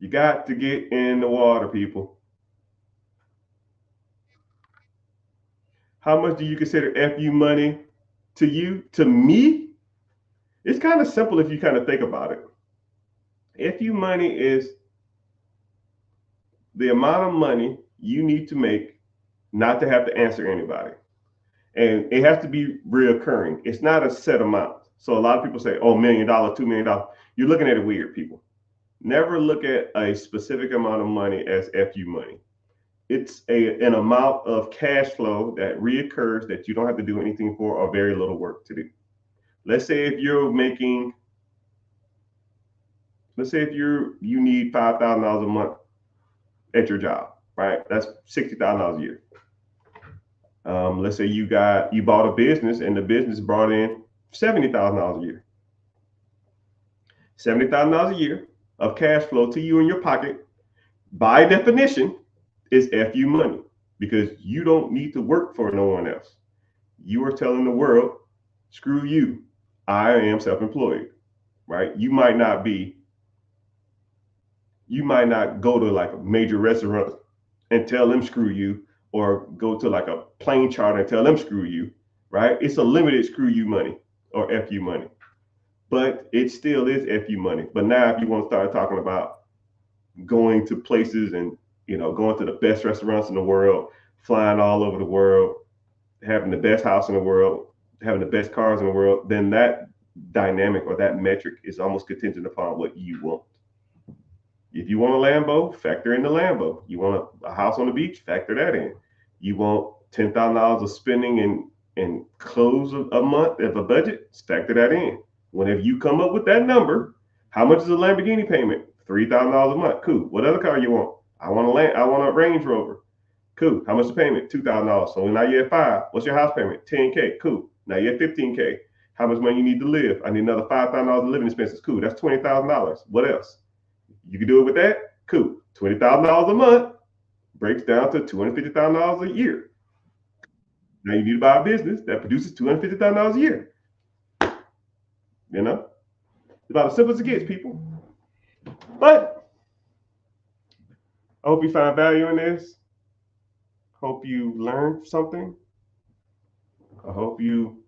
You got to get in the water, people. How much do you consider FU money to you? To me, it's kind of simple if you kind of think about it. FU money is the amount of money you need to make not to have to answer anybody. And it has to be reoccurring. It's not a set amount. So a lot of people say, oh, $1 million, $2 million. You're looking at it weird, people. Never look at a specific amount of money as FU money. It's an amount of cash flow that reoccurs that you don't have to do anything for or very little work to do. Let's say if you're making, let's say if you need $5,000 a month at your job, right? That's $60,000 a year. Let's say you bought a business and the business brought in $70,000 a year. $70,000 a year of cash flow to you in your pocket, by definition, is FU money, because you don't need to work for no one else. You are telling the world, screw you, I am self-employed, right? You might not go to like a major restaurant and tell them screw you, or go to like a plane charter and tell them screw you, right? It's a limited screw you money or FU money, but it still is FU money. But now if you want to start talking about going to places and, going to the best restaurants in the world, flying all over the world, having the best house in the world, having the best cars in the world, then that dynamic or that metric is almost contingent upon what you want. If you want a Lambo, factor in the Lambo. You want a house on the beach, factor that in. You want $10,000 of spending and close a month of a budget, factor that in. Whenever you come up with that number, how much is a Lamborghini payment? $3,000 a month. Cool. What other car you want? I want a Range Rover. Cool. How much the payment? $2,000. So now you're at 5. What's your house payment? $10K. Cool. Now you're at $15K. How much money you need to live? I need another $5,000 of living expenses. Cool. That's $20,000. What else? You can do it with that? Cool. $20,000 a month breaks down to $250,000 a year. Now you need to buy a business that produces $250,000 a year. It's about as simple as it gets, people. But I hope you find value in this. Hope you learned something. I hope you,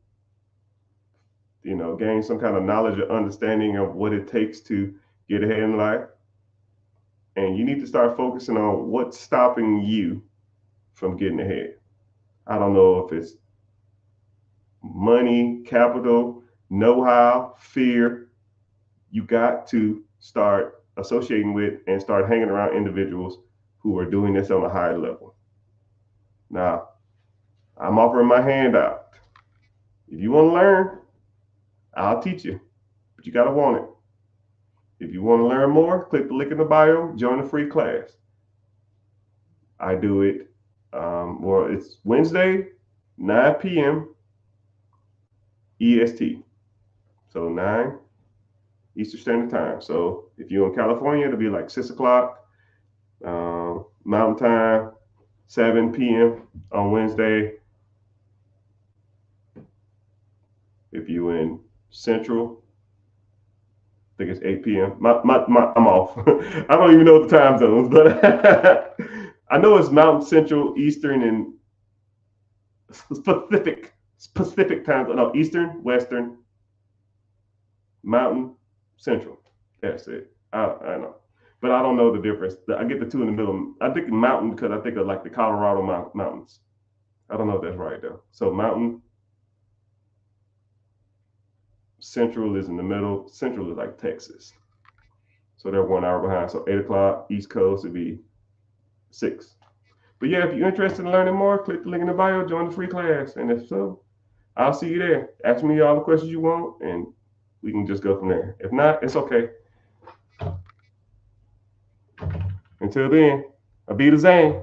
gain some kind of knowledge or understanding of what it takes to get ahead in life. And you need to start focusing on what's stopping you from getting ahead. I don't know if it's money, capital, know-how, fear. You got to start associating with and start hanging around individuals who are doing this on a higher level. Now, I'm offering my hand out. If you want to learn, I'll teach you, but you got to want it. If you want to learn more, click the link in the bio, join the free class. I do it, it's Wednesday, 9 p.m. EST. So 9 Eastern Standard Time. So if you're in California, it'll be like 6 o'clock Mountain Time, 7 p.m. on Wednesday. If you're in Central, I think it's 8 p.m. I'm off. I don't even know the time zones, but I know it's Mountain, Central, Eastern, and specific times. No, Eastern, Western, Mountain, Central. That's it. I know, but I don't know the difference. I get the two in the middle. I think Mountain because I think of like the Colorado mountains. I don't know if that's right though. So Mountain, Central is in the middle. Central is like Texas. So they're 1 hour behind. So 8 o'clock East Coast would be 6. But yeah, if you're interested in learning more, click the link in the bio, join the free class. And if so, I'll see you there. Ask me all the questions you want and we can just go from there. If not, it's okay. Until then, I'll be the Zane.